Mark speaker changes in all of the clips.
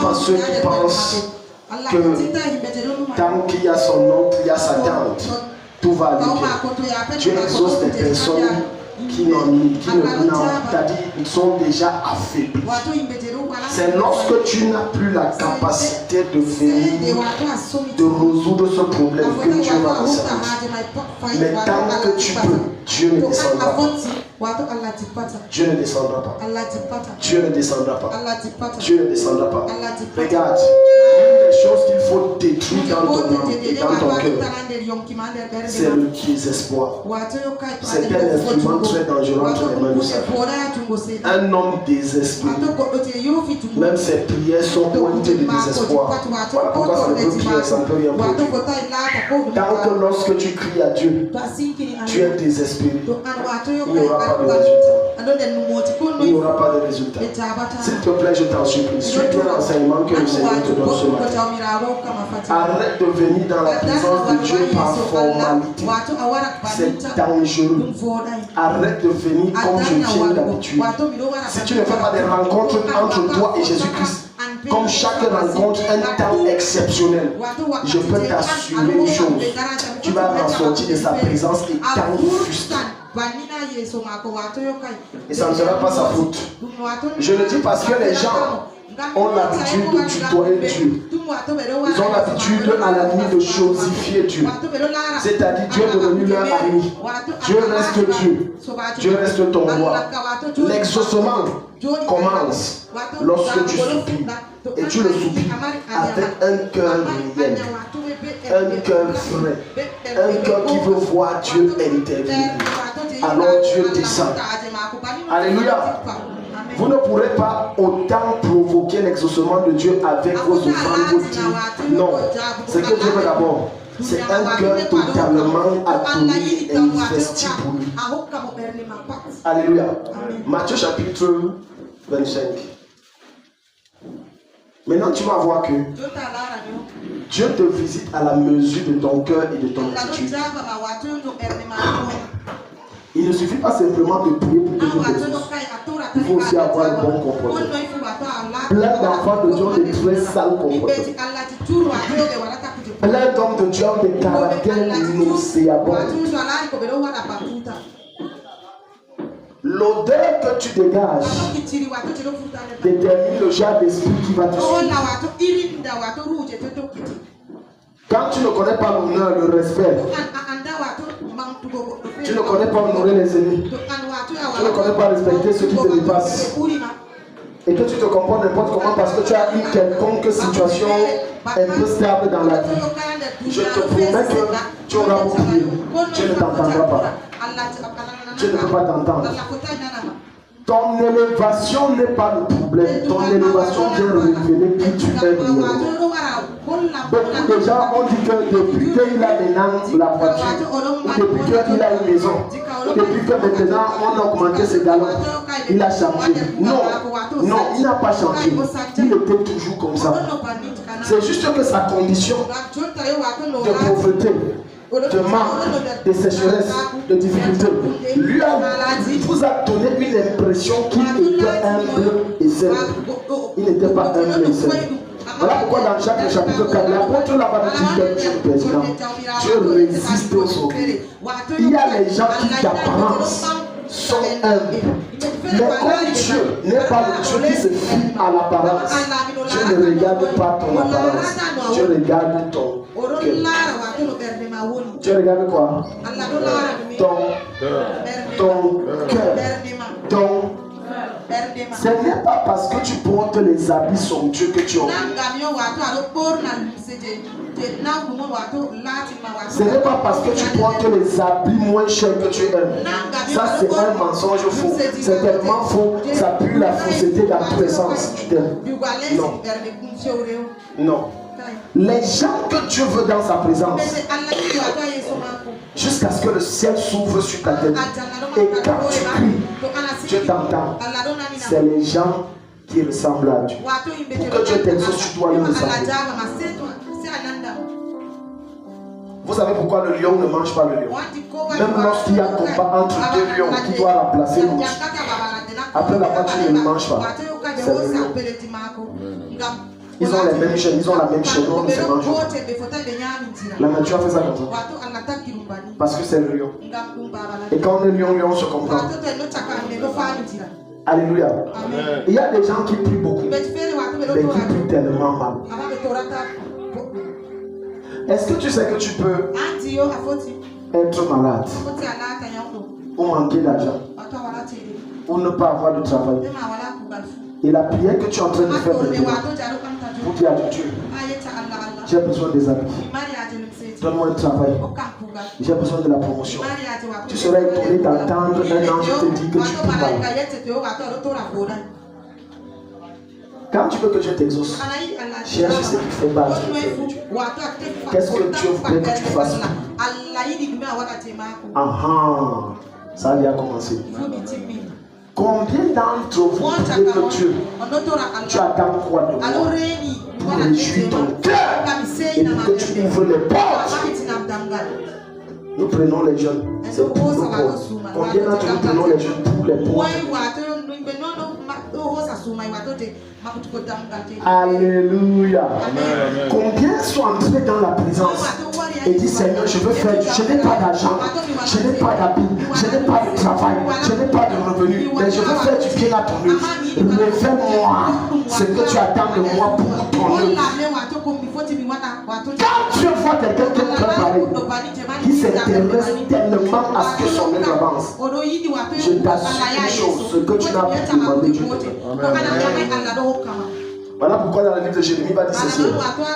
Speaker 1: pas ceux qui pensent que tant qu'il y a son oncle, il y a sa tante, tout va aller bien. Dieu exauce des personnes qui sont déjà affaiblis. C'est lorsque tu n'as plus la capacité de venir, de résoudre ce problème que Dieu va descendre. Mais tant que tu peux, Dieu ne descendra pas. Dieu ne descendra pas. Dieu ne descendra pas. Dieu ne descendra pas. Regarde, une des choses qu'il faut détruire dans ton âme et dans ton cœur, c'est le désespoir. C'est un instrument très dangereux entre les mains du Satan. Un homme désespéré, même ses prières sont pointées de désespoir. Voilà pourquoi ça ne peut prier, ça ne peut rien produire. Tant que lorsque tu cries à Dieu, tu es désespéré, il n'y aura pas de résultat. Il n'y aura pas de résultat. S'il te plaît, je t'en supplie, suis bien l'enseignement que le Seigneur te donne ce matin. Arrête de venir dans la présence de Dieu par formalité. C'est dangereux. Arrête de venir comme je viens d'habitude. Si tu ne fais pas des rencontres entre toi et Jésus-Christ, comme chaque rencontre, un temps exceptionnel, je peux t'assurer une chose, tu vas ressortir de sa présence et t'enfuster. Et ça ne sera pas sa faute. Je le dis parce que les gens ont l'habitude de tutoyer Dieu. Ils ont l'habitude à la limite de chosifier Dieu. C'est-à-dire Dieu est devenu leur ami. Dieu reste Dieu. Dieu reste ton roi. L'exaucement commence lorsque tu soupires. Et tu le soupires avec un cœur réel, un cœur frais, un cœur qui veut voir Dieu intervenir. Alors Dieu descend. Alléluia. Vous ne pourrez pas autant provoquer l'exaucement de Dieu avec vos offrandes, vos dîmes. Non. Ce que Dieu veut d'abord, c'est un cœur totalement adoré et investi pour lui. Alléluia. Matthieu chapitre 25. Maintenant, tu vas voir que Dieu te visite à la mesure de ton cœur et de ton attitude. Il ne suffit pas simplement de prier pour que Dieu t'exauce. Il faut aussi avoir le bon comportement. Plein d'enfants de Dieu ont des très sales comportements. Plein d'hommes de Dieu ont des caractères nauséabonds. L'odeur que tu dégages détermine le genre d'esprit qui va te suivre. Quand tu ne connais pas l'honneur, le respect, tu ne connais pas honorer les aînés, tu ne connais pas respecter ceux qui te dépassent, et que tu te comportes n'importe comment parce que tu as une quelconque situation un peu stable dans la vie, je te promets que tu auras oublié. Dieu ne t'entendra pas. Dieu ne peut pas t'entendre. Ton élévation n'est pas le problème. Ton élévation vient révéler qui tu es réellement. Beaucoup de gens ont dit que depuis qu'il a maintenant la voiture, ou depuis qu'il a une maison, ou depuis que maintenant on a augmenté ses galons, il a changé. Non, non, il n'a pas changé. Il était toujours comme ça. C'est juste que sa condition de pauvreté, de manque, de sécheresse, de difficulté, lui vous a donné une impression qu'il était humble et simple. Il n'était pas humble et simple. Voilà pourquoi dans Jacques chapitre 4, l'apôtre là-bas dit quelque chose de président. Dieu résiste aux sourires. Il y a les gens qui d'apparence sont humbles. Mais comme Dieu n'est pas le Dieu qui se fie à l'apparence, Dieu ne regarde pas ton apparence, Dieu regarde ton cœur. Dieu regarde quoi? Ton cœur. Ce n'est pas parce que tu portes les habits somptueux que tu as. Ce n'est pas parce que tu portes les habits moins chers que tu aimes. Ça, c'est un mensonge faux. C'est tellement faux, ça pue la fausseté dans tous les sens. Tu t'aimes. Non. Non. Les gens que Dieu veut dans sa présence, jusqu'à ce que le ciel s'ouvre sur ta tête, et quand tu cries, Dieu t'entend. C'est les gens qui ressemblent à Dieu. Pour que Dieu t'exauce, tu dois le ressembler. Vous savez pourquoi le lion ne mange pas le lion? Même lorsqu'il y a un combat entre deux lions qui doit remplacer l'autre, après la fois tu ne le manges pas. C'est le lion. Ils ont les mêmes chaînes, ils ont la même chaîne, on ne se mange. La nature a fait ça comme ça. Parce que c'est le lion. Et quand on est lion, on se comprend. Alléluia. Amen. Il y a des gens qui prient beaucoup, mais qui prient tellement mal. Est-ce que tu sais que tu peux être malade ou manquer d'argent ou ne pas avoir de travail? Et la prière que tu es en train de faire maintenant, pour dire à Dieu, j'ai besoin des habits, donne-moi un travail, j'ai besoin de la promotion. Tu seras étonné d'entendre un ange te dire que tu peux mal. Quand tu veux que Dieu t'exauce, cherche ce qui fait battre le cœur de Dieu. Qu'est-ce que Dieu voudrait que tu fasses? Ça a déjà commencé. Combien d'entre vous voulez que Dieu, tu attends quoi de moi pour réjouir ton cœur et pour que tu ouvres les portes? Nous prenons les jeunes, c'est pour nos pauvres. Combien d'entre nous prenons les jeunes pour les pauvres? Alléluia. Amen. Combien sont entrés dans la présence et disent Seigneur, je veux faire, je n'ai pas d'argent, je n'ai pas d'habits, je n'ai pas de travail, je n'ai pas de revenus, mais je veux faire du bien à ton œuvre. Révèle-moi ce que tu attends de moi pour ton œuvre. Quand tu vois quelqu'un qui est préparé, qui s'intéresse tellement à ce que son œuvre avance, je t'assure une chose, ce que tu n'as pas demandé, Dieu te donne. Voilà pourquoi dans le livre de Jérémie, il va dire ceci: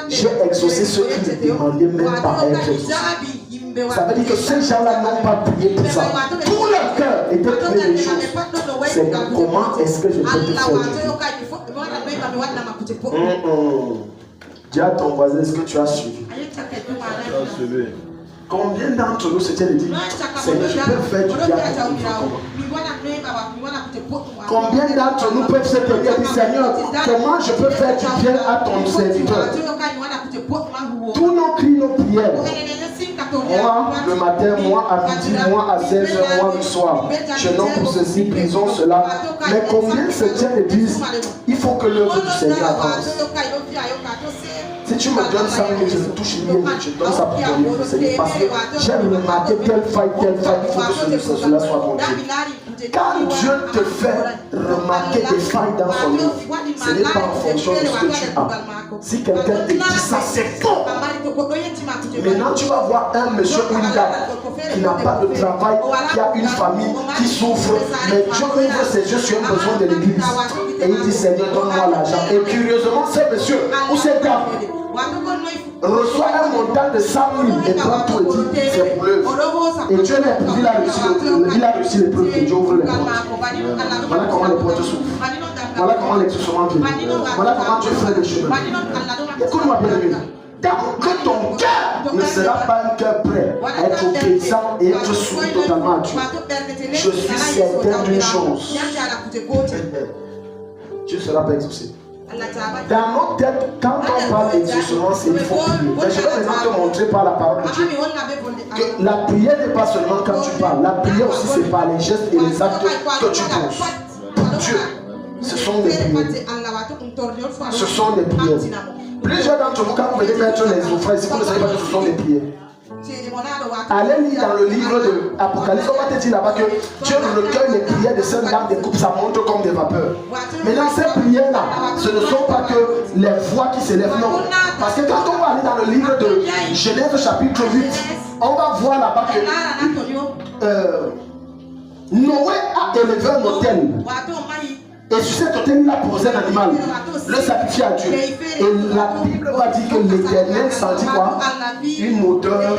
Speaker 1: j'ai exaucé ceux qui ne demandaient même pas à être exaucés. Ça veut dire que ces gens-là n'ont pas prié pour ça. Tout leur cœur était prié des choses. C'est comment est-ce que je peux te faire du bien? Dis à ton voisin, est-ce que tu as suivi? Combien d'entre nous se tiennent et disent Seigneur, je peux faire du bien à ton Combien d'entre nous peuvent se tenir et dire Seigneur, comment je peux faire du bien à ton serviteur? Tous nos cris, nos prières, moi le matin, moi à midi, moi à 16h, moi le soir, je nomme pour ceci, prison, cela. Mais combien se tiennent et disent il faut que l'œuvre du Seigneur avance? Si tu me donnes ça, je te touche une je donne ça pour ton livre, Seigneur. Parce que j'ai remarqué telle faille, il faut que cela soit bon Dieu. Quand Dieu te fait remarquer des failles dans son livre, ce n'est pas en fonction de ce que tu as. Si quelqu'un te dit ça, c'est faux. Maintenant, tu vas voir un monsieur ou une dame qui n'a pas de travail, qui a une famille qui souffre, mais Dieu ouvre ses yeux sur un besoin de l'église. Et il dit Seigneur, donne-moi l'argent. Et curieusement, ce monsieur ou cette dame reçoit un montant de 100 000 et prend tout et dit c'est pour l'œuvre. Et Dieu l'a réussi l'épreuve et Dieu ouvre les portes. Voilà comment les portes s'ouvrent. Voilà comment l'exaucement vient. Voilà comment Dieu fait les chemins. Écoute-moi bien aimé. Tant que ton cœur ne sera pas un cœur prêt à être obéissant et être soumis totalement à Dieu, je suis certain d'une chose. Dieu ne sera pas exaucé. Dans notre tête, quand on parle d'exaucement, c'est il faut prier. Mais je vais maintenant te montrer par la parole de Dieu que la prière n'est pas seulement quand tu parles. La prière aussi, c'est par les gestes et les actes que tu poses. Dieu, ce sont des prières. Ce sont des prières. Plusieurs d'entre vous, quand vous venez mettre les offrandes ici, vous ne savez pas que ce sont des prières. Allez lire dans le livre de Apocalypse, on va te dire là-bas que Dieu recueille les prières de cette dame des coupes, ça monte comme des vapeurs. Maintenant, ces prières-là, ce ne sont pas que les voix qui s'élèvent, non. Parce que quand on va aller dans le livre de Genèse chapitre 8, on va voir là-bas que Noé a élevé un autel. Et sur cet autel, il a posé un animal, le sacrifier à Dieu. Et la Bible va dire que l'Éternel sentit quoi? Une odeur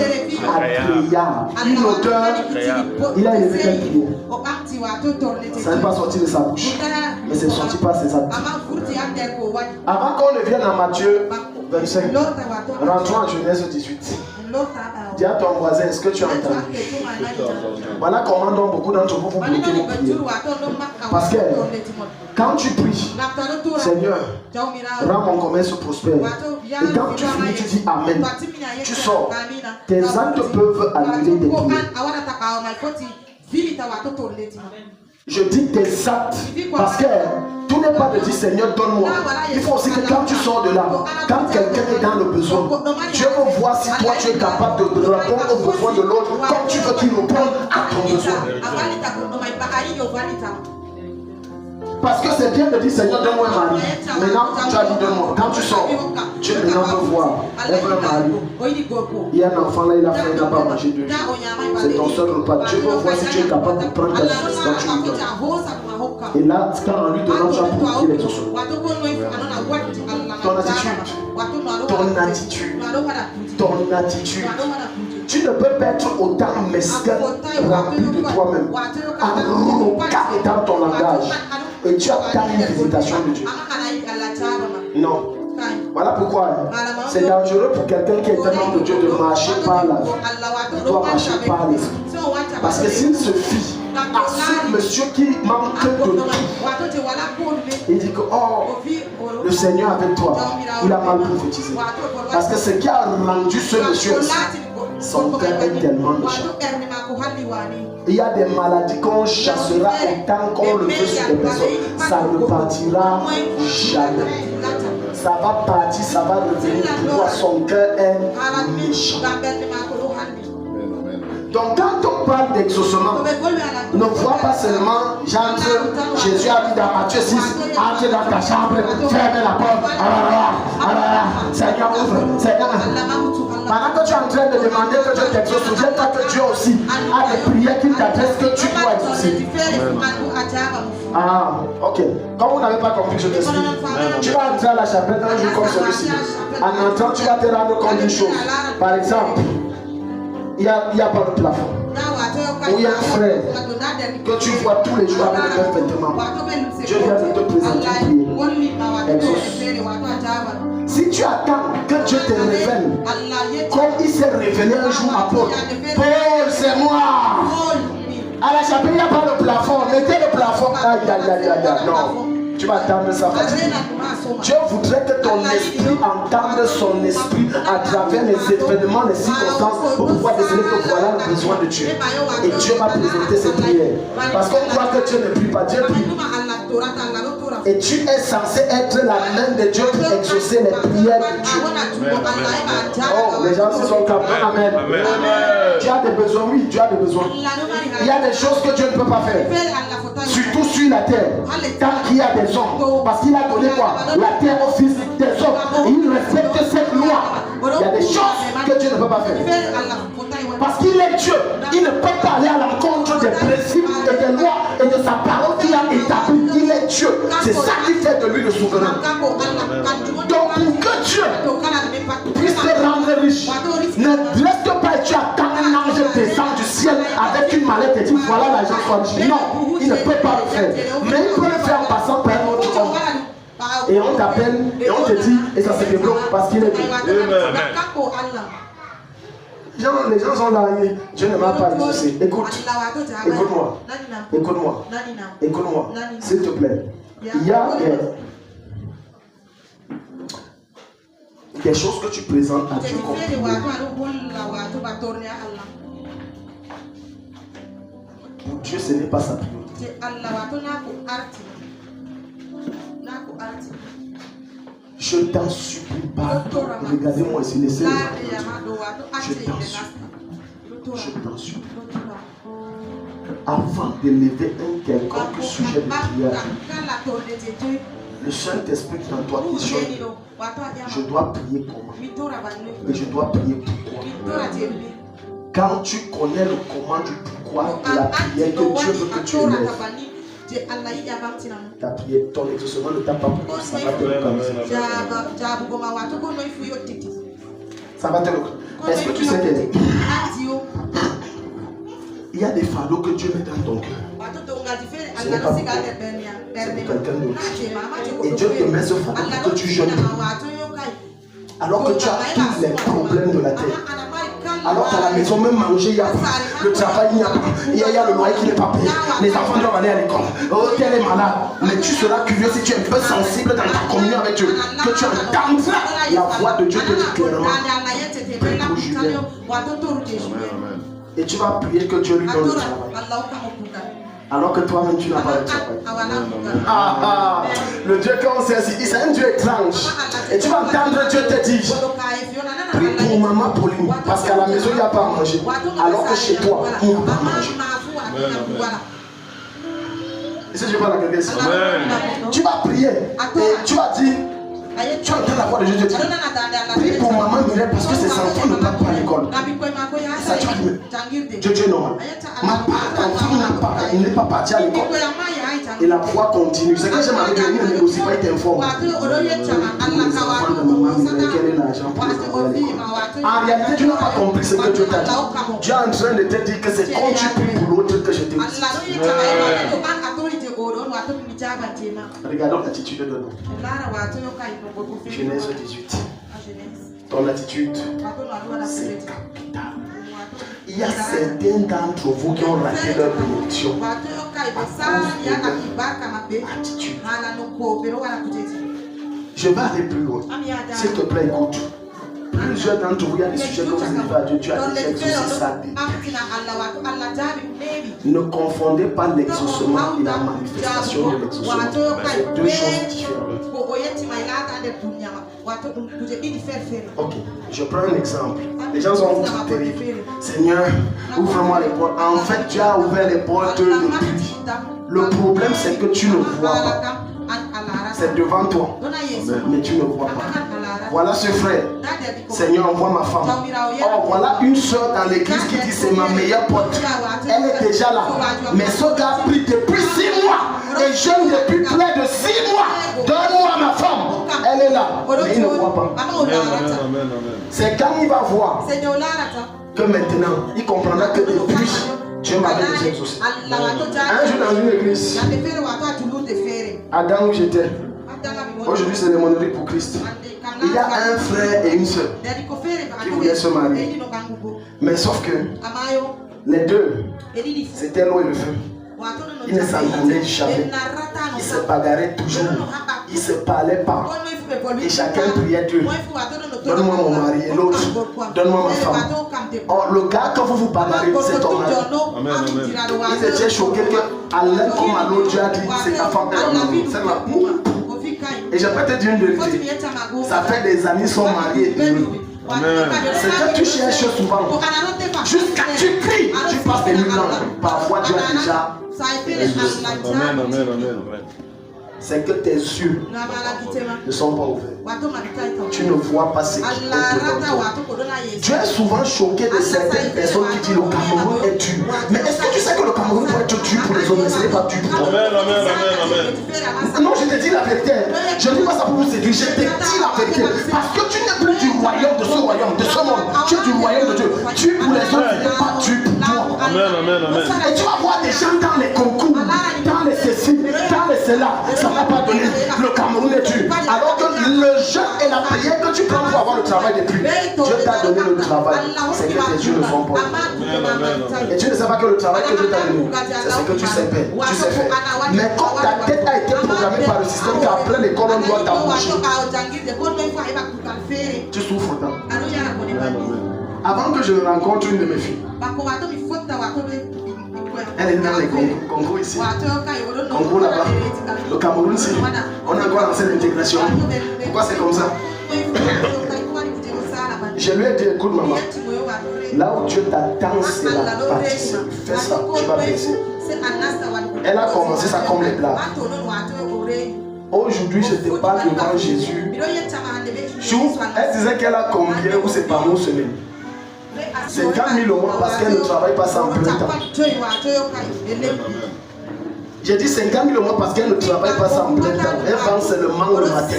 Speaker 1: agréable. Une odeur, il a élevé quelle prière? Ça n'est pas sorti de sa bouche, mais c'est sorti par ses actes. Avant qu'on ne vienne à Matthieu 25, rentrons en Genèse 18. Dis à ton voisin, est-ce que tu as entendu? Voilà comment donc beaucoup d'entre vous bloquez vos prières. Parce que quand tu pries, Seigneur, rends mon commerce prospère. Et quand tu finis, tu dis Amen. Tu sors. Tes actes peuvent annuler tes prières. Je dis tes actes. Parce que tout n'est pas de dire Seigneur, donne-moi. Il faut aussi que quand tu sors de là, quand quelqu'un est dans le besoin, Dieu veut voir si toi tu es capable de répondre aux besoins de l'autre comme tu veux qu'il réponde à ton besoin. Parce que c'est bien de dire Seigneur, donne-moi un mari. Maintenant, tu as dit donne-moi. Quand tu sors, Dieu maintenant veut voir. Elle veut un mari. Il y a un enfant là, il a faim, il n'a pas mangé 2 jours. C'est ton seul repas. Dieu veut voir si tu es capable de prendre ta chose quand tu lui donnes. Et là, quand en lui donnant, tu as pour qu'il est tout seul. Ton attitude. Tu ne peux pas être autant mesquin, rempli de toi-même, arrogant dans ton langage. Et tu attends une visitation de Dieu. Non. Voilà pourquoi c'est dangereux pour quelqu'un qui est un homme de Dieu de marcher par la vie. Il doit marcher par l'esprit. Parce que s'il se fie à ce monsieur qui manque de tout, il dit que oh, le Seigneur avec toi, il a mal prophétisé. Parce que ce qui a rendu ce monsieur aussi, son cœur est tellement méchant. Il y a des maladies qu'on chassera autant qu'on le veut sur les personnes. Ça ne partira jamais. Ça va partir, ça va revenir. Pourquoi son cœur est méchant. Donc quand on parle d'exaucement, ne vois pas seulement j'entre, Jésus a dit dans Matthieu 6, entre dans ta chambre, ferme la porte, Seigneur ouvre, Seigneur. Pendant que tu es en train de demander que Dieu t'exauce, souviens-toi que Dieu aussi a des prières qu'il t'adresse que tu dois exaucer. Ah, ok. Comme vous n'avez pas compris, je t'explique. Tu vas entrer à la chapelle un jour comme celui-ci. En entrant, tu vas te rendre compte d'une chose. Par exemple, il n'y a pas de plafond. Ou il y a un frère que tu vois tous les jours avec le même vêtement. Dieu vient de te présenter une prière. Exauce. Si tu attends que Dieu te révèle, comme il s'est révélé un jour à Paul, Paul c'est moi. À la chapelle, il n'y a pas de plafond. Mettez le plafond. Aïe, aïe, aïe, aïe, aïe. Non. Tu vas attendre ça. Dieu voudrait que ton esprit entende son esprit à travers les événements, les circonstances pour pouvoir décider que voilà le besoin de Dieu. Et Dieu m'a présenté cette prière. Parce qu'on croit que Dieu ne prie pas, Dieu prie. Et tu es censé être la main de Dieu pour exaucer les prières de Dieu. Oh, les gens se sont calmés. Amen. Tu as des besoins, oui, tu as des besoins. Il y a des choses que Dieu ne peut pas faire. Surtout sur la terre. Tant qu'il y a des hommes. Parce qu'il a donné quoi? La terre au fils des hommes. Et il respecte cette loi. Il y a des choses que Dieu ne peut pas faire. Parce qu'il est Dieu. Il ne peut pas aller à l'encontre des principes et des lois et de sa parole qu'il a établie. Il est Dieu. C'est ça qui fait de lui le souverain. Donc pour que Dieu puisse te rendre riche, ne laisse pas et tu attends un ange descend du ciel avec une mallette et dit voilà l'argent soit riche. Non, il ne peut pas le faire. Mais il peut le faire en passant par un autre homme. Et on t'appelle et on te dit et ça se débloque parce qu'il est Dieu. Les gens sont là, Dieu ne m'a pas exaucé. Écoute, écoute-moi, écoute-moi, écoute-moi, s'il te plaît. Il y a des choses que tu présentes à Dieu comme pour Dieu, ce n'est pas sa priorité. Je t'en supplie pas. Regardez-moi ici, laissez-moi. Je t'en supplie. Avant d'élever un quelconque sujet de prière, le Saint-Esprit qui est en toi questionne. Je dois prier comment? Et je dois prier pourquoi? Quand tu connais le comment du pourquoi de la prière que Dieu veut que tu élèves, ta prière, ton exaucement ne t'a pas pour ça va te localiser. Ça va te localiser. Est-ce que tu sais qu'il y a des fardeaux que Dieu met dans ton cœur? Ce n'est pas pour toi. C'est pour quelqu'un d'autre. Et Dieu te met ce fardeau pour que tu jeûnes. Alors que tu as tous les problèmes de la terre. Alors qu'à la maison, même manger, il n'y a pas. Le travail, il n'y a pas. Il y a le loyer qui n'est pas payé. Les enfants doivent aller à l'école. Oh, tel est malade. Mais tu seras curieux si tu es un peu sensible dans ta communion avec Dieu. Que tu entends la voix de Dieu te dit clairement. Prie pour Julien. Et tu vas prier que Dieu lui donne le travail. Alors que toi-même tu n'as pas le travail. Le Dieu qu'on sait ici, c'est un Dieu étrange. Et tu vas entendre Dieu te dire, prie pour maman Pauline, parce qu'à la maison il n'y a pas à manger. Alors que chez toi, il n'y a pas à manger. Est-ce que je parle à quelqu'un ici? Tu vas prier et tu vas dire, tu entends la voix de Dieu te dire, prie pour maman Mireille parce que ses enfants ne partent pas à l'école. Ça, tu vas dire, Dieu non. Ma part, il n'est pas parti à l'école. Et la foi continue. C'est que j'aime avec lui, il ne négocie pas, il t'informe. Quel est l'argent pour les enfants à l'école? En réalité, tu n'as pas compris ce que Dieu t'a dit. Dieu est en train de te dire que c'est quand tu pries pour l'autre que je te dis. Regardons l'attitude de l'homme. Genèse 18. Ton attitude, c'est capital. Il y a certains d'entre vous qui ont raté leur bénédiction à cause de leur attitude. Je vais aller plus loin. S'il te plaît, écoute. Plusieurs d'entre vous, il y a des sujets que vous n'avez pas Dieu. Tu as déjà exaucé ça. Ne confondez pas l'exaucement et la manifestation de l'exaucement. C'est deux choses différentes. Ok, je prends un exemple. Les gens sont terribles. Seigneur, ouvre-moi les portes. En fait, tu as ouvert les portes depuis. Le problème, c'est que tu ne vois pas. C'est devant toi, mais tu ne vois pas. Voilà ce frère. Seigneur, envoie ma femme. Oh, voilà une soeur dans l'église qui dit c'est ma meilleure pote. Elle est déjà là. Mais ce gars a pris depuis 6 mois et jeûne depuis près de 6 mois. Donne-moi ma femme. Elle est là. Mais il ne voit pas. C'est quand il va voir que maintenant il comprendra que depuis Dieu m'avait déjà exaucé. Un jour dans une église, Adam où j'étais, aujourd'hui c'est l'aumônerie pour Christ. Il y a un frère et une soeur qui voulaient se marier. Mais sauf que les deux, c'était l'eau et le feu. Ils ne s'entendaient jamais. Ils se bagarraient toujours. Ils ne se parlaient pas. Et chacun priait Dieu. Donne-moi mon mari. Et l'autre, donne-moi ma femme. Or, le gars, quand vous vous bagarrez, c'est ton mari. Ils étaient choqués qu'à l'un comme à l'autre, Dieu a dit, c'est ta femme. C'est ma femme. Et je peux te dire une vérité. Ça fait des années qu'ils sont mariés et heureux. C'est que tu cherches souvent. Jusqu'à tu cries, tu passes des nuits blanches. Parfois tu as déjà. Amen, amen, amen. C'est que tes yeux ne sont pas ouverts. Tu ne vois pas ce qui est devant toi. Tu es souvent choqué de certaines personnes qui disent le Cameroun est dur. Mais est-ce que tu sais que le Cameroun peut être dur pour les autres, mais ce n'est pas dur pour toi? Amen, amen, amen, amen. Non, je te dis la vérité. Je ne dis pas ça pour vous séduire. Je te dis la vérité. Parce que tu n'es plus du royaume, de ce royaume, de ce monde. Tu es du royaume de Dieu. Dieu pour les autres, ce n'est pas Dieu pour toi. Amen, amen, amen. Et tu vas voir des gens dans les concours, dans les ceci, dans les cela. Ça ne va pas donner. Le Cameroun est dur. Alors que le jeûne et la prière que tu prends pour avoir le travail depuis, Dieu t'a donné le travail. C'est que tes yeux ne sont pas. Et tu ne sais pas que le travail que Dieu t'a donné, c'est ce que tu sais faire. Tu sais faire. Mais quand ta tête a été programmée par le système qu'après l'école on doit t'embaucher, tu souffres tant. Avant que je rencontre une de mes filles, elle est dans les Congo ici, Congo là-bas, le Cameroun ici, on a encore lancé l'intégration. Pourquoi c'est comme ça? Je lui ai dit, écoute maman, là où Dieu t'attend c'est la partie, fais ça, tu vas baisser. Elle a commencé ça comme les blagues. Aujourd'hui je te parle devant Jésus. Elle disait qu'elle a combien ou c'est par mois semaine? 50 000 au mois parce qu'elle ne travaille pas sans plein temps. J'ai dit 50 000 au mois parce qu'elle ne travaille pas sans plein temps. Elle vend seulement le matin.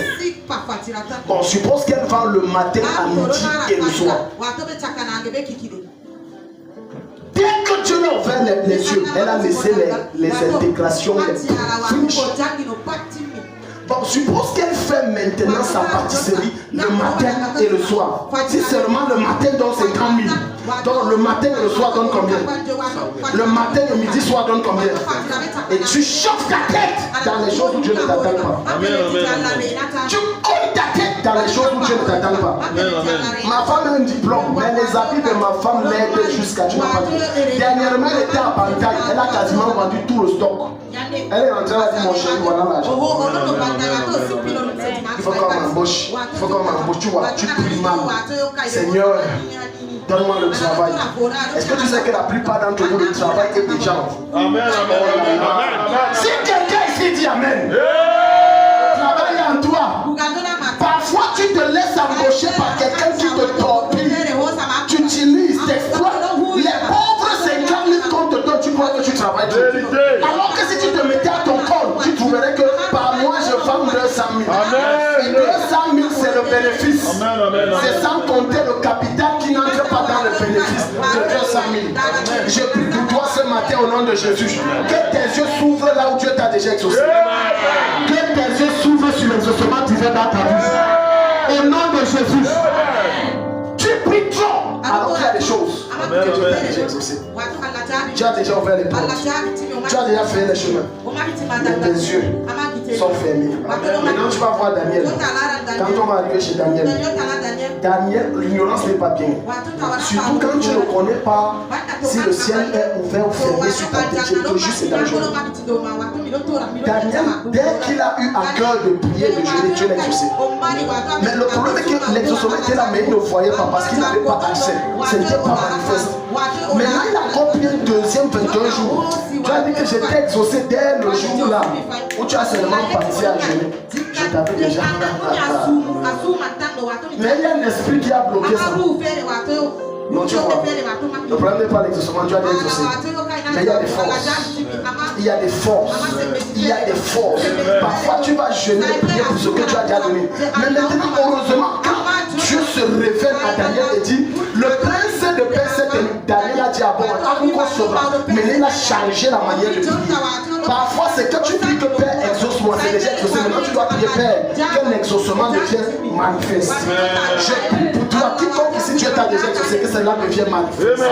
Speaker 1: On suppose qu'elle vend le matin à midi et le soir. Dès que Dieu a ouvert les yeux, elle a laissé les intégrations, les fiches. Bon, suppose qu'elle fait maintenant sa pâtisserie le matin et le soir. Si seulement le matin donne 50 000, donc le matin et le soir donne combien? Le matin et midi soir donne combien? Et tu chauffes ta tête dans les choses où Dieu ne t'attend pas. Tu colles ta tête dans les choses où Dieu ne t'attend pas. Ma femme a un diplôme, mais les habits de ma femme l'aident jusqu'à tu n'as pas dit. Dernièrement, elle était à Bantaï, elle a quasiment vendu tout le stock. Elle est rentrée, elle a dit mon chéri, voilà l'argent. Il faut qu'on m'embauche. Il faut qu'on m'embauche. Tu vois, tu pries mal. Seigneur, donne-moi le travail. Est-ce que tu sais que la plupart d'entre vous, le travail est déjà en vous? Amen, amen. Si quelqu'un ici dit Amen, travail en toi. Parfois, tu te laisses embaucher par quelqu'un qui te torpille. Tu utilises tes exploits. Les pauvres, c'est 40 000 qu'on te donne, tu crois que tu travailles. Alors que si tu te mettais à ton compte, tu trouverais que par mois, je vends 200 000. Et 200 000, c'est le bénéfice. C'est sans compter le capital qui n'entre pas dans le bénéfice de 200 000. Je prie pour toi ce matin au nom de Jésus. Que tes yeux s'ouvrent là où Dieu t'a déjà exaucé. Que tes yeux s'ouvrent sur l'exaucement divin dans ta vie. Au nom de Jésus. Tu pries trop alors qu'il y a des choses que Dieu t'a déjà exaucé. Tu as déjà ouvert les portes. Tu as déjà fait les chemins. Mais tes yeux sont fermés. Maintenant tu vas voir Daniel. Quand on va arriver chez Daniel, l'ignorance n'est pas bien. Surtout quand tu ne connais pas si le ciel est ouvert ou fermé sur ta tête. Je te jure, c'est dangereux. Daniel, dès qu'il a eu à cœur de prier, de jeûner, Dieu l'a exaucé. Mais le problème est que l'exaucement était là, mais il ne voyait pas parce qu'il n'avait pas accès. Ce n'était pas manifeste. Maintenant, il a encore pris un deuxième 21 jours. Tu as dit que j'étais exaucé dès le jour là où tu as seulement parti à jeûner. Je t'avais déjà. Mais il y a un esprit qui a bloqué ça. Non, tu vois. Le problème n'est pas l'exaucement, tu as déjà exaucé. Mais il y a des forces. Il y a des forces. Il y a des forces. Parfois tu vas jeûner et prier pour ce que tu as déjà donné. Mais maintenant, heureusement, quand Dieu se révèle à Daniel et dit, le prince de Perse, Daniel a dit à bon, mais il a changé la manière de prier. Parfois c'est que tu pries que Père exauce-moi, c'est déjà exaucé. Maintenant tu dois prier Père, que l'exaucement devienne manifeste. Je prie pour toi, quiconque ici Dieu t'a déjà exaucé, que cela devienne manifeste.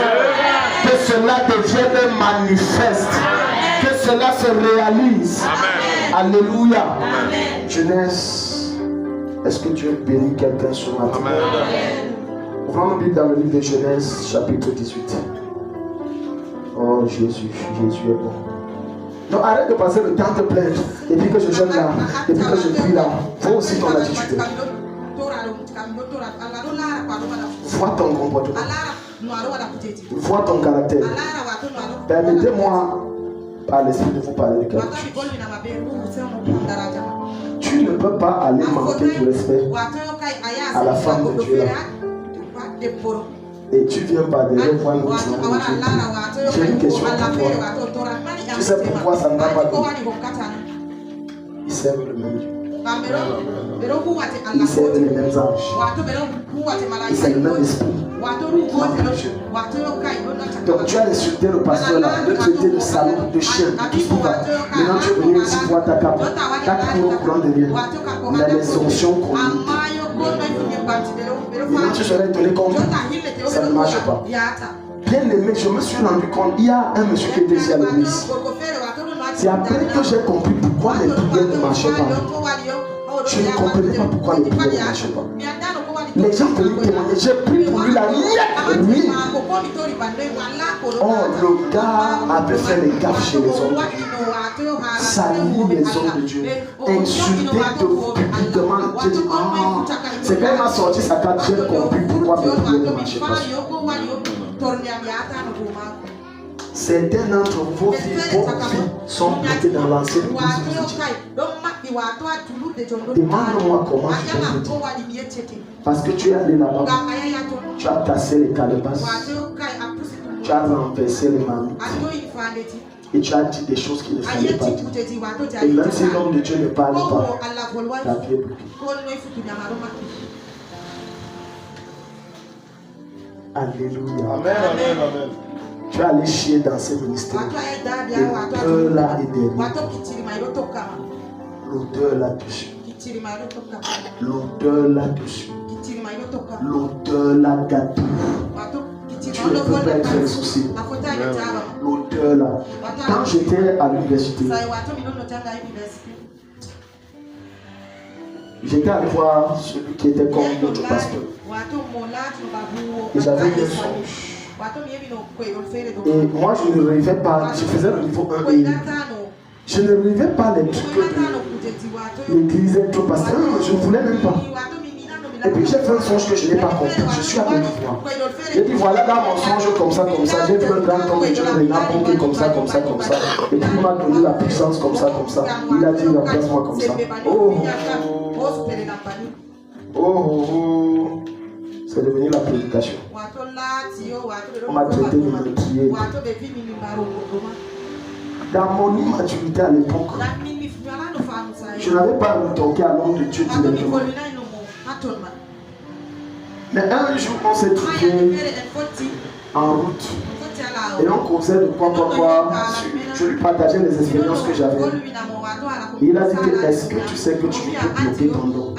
Speaker 1: Que cela devienne manifeste. Que cela se réalise. Amen. Alléluia. Amen. Jeunesse, est-ce que Dieu bénit quelqu'un ce matin? Ouvrons la Bible dans le livre de Genèse, chapitre 18. Oh Jésus, Jésus est bon. Donc arrête de passer le temps de plaindre. Et puis que je jeûne là, et puis que je prie là. Vois aussi ton attitude. Vois ton comportement. Vois ton caractère. Permettez-moi par l'esprit de vous parler de quelque chose. Tu ne peux pas aller manquer du respect à la femme de Dieu là. Et tu viens par derrière voir une question. J'ai une question pour toi. Tu sais pourquoi ça ne va pas bien? Ils servent le même Dieu. Ils servent les mêmes anges. Ils servent le même esprit. Donc tu as insulté le pasteur là, de traiter de salaud, de chien, de tout ce qui va. Maintenant tu es venu ici voir ta cape. Ta cour au courant de rien. Il y a les onctions connues. Maintenant tu serais étonné comme ça ne marche pas. Bien aimé, je me suis rendu compte, il y a un monsieur qui était ici à l'église. C'est après que j'ai compris pourquoi les prières ne marchaient pas. Je ne comprenais pas pourquoi les prières ne marchaient pas. Les gens venaient témoigner, j'ai pris pour lui la nuit. Oh, le gars avait fait les gaffes chez les hommes. Salir les hommes de Dieu. Insulter publiquement. J'ai dit, ah, c'est quand il m'a sorti sa carte, j'ai compris pourquoi les prières ne marchaient pas. Certains d'entre vos filles sont portées dans l'ancienne église. Demande-moi comment tu t'es dit. Parce que tu es allé là-bas, tu as cassé les calebasses, tu as renversé les marmites et tu as dit des choses qui ne fallait pas dire. Et même si l'homme de Dieu ne parle pas, ta vie est bloquée. Alléluia.
Speaker 2: Amen, amen, amen.
Speaker 1: Tu es allé chier dans ces ministères. L'odeur là est derrière. L'odeur là-dessus. L'odeur là-dessus. L'odeur là-dessus. Tu ne peux pas être exaucé. L'odeur là. Quand j'étais à l'université, J'étais allé voir celui qui était comme notre pasteur. Et j'avais un songe. Et moi, je ne rêvais pas. Je faisais le niveau 1 et je ne rêvais pas les trucs de l'église et tout parce que je ne voulais même pas. Et puis j'ai fait un songe que je n'ai pas compris. Je suis allé le voir. J'ai dit voilà dans mon songe comme ça. J'ai vu un grand homme et Dieu m'a pompé comme ça. Et puis il m'a donné la puissance comme ça. Il a dit remplace-moi comme ça. Oh. C'est devenu la prédication. On m'a traité de meurtrier. Dans mon immaturité à l'époque, je n'avais pas retoqué à l'homme de Dieu directement. Mais un jour, on s'est trouvé en route. Et on causait de quoi. Je lui partageais les expériences que j'avais. Il a dit que est-ce que tu sais que tu peux bloquer ton don?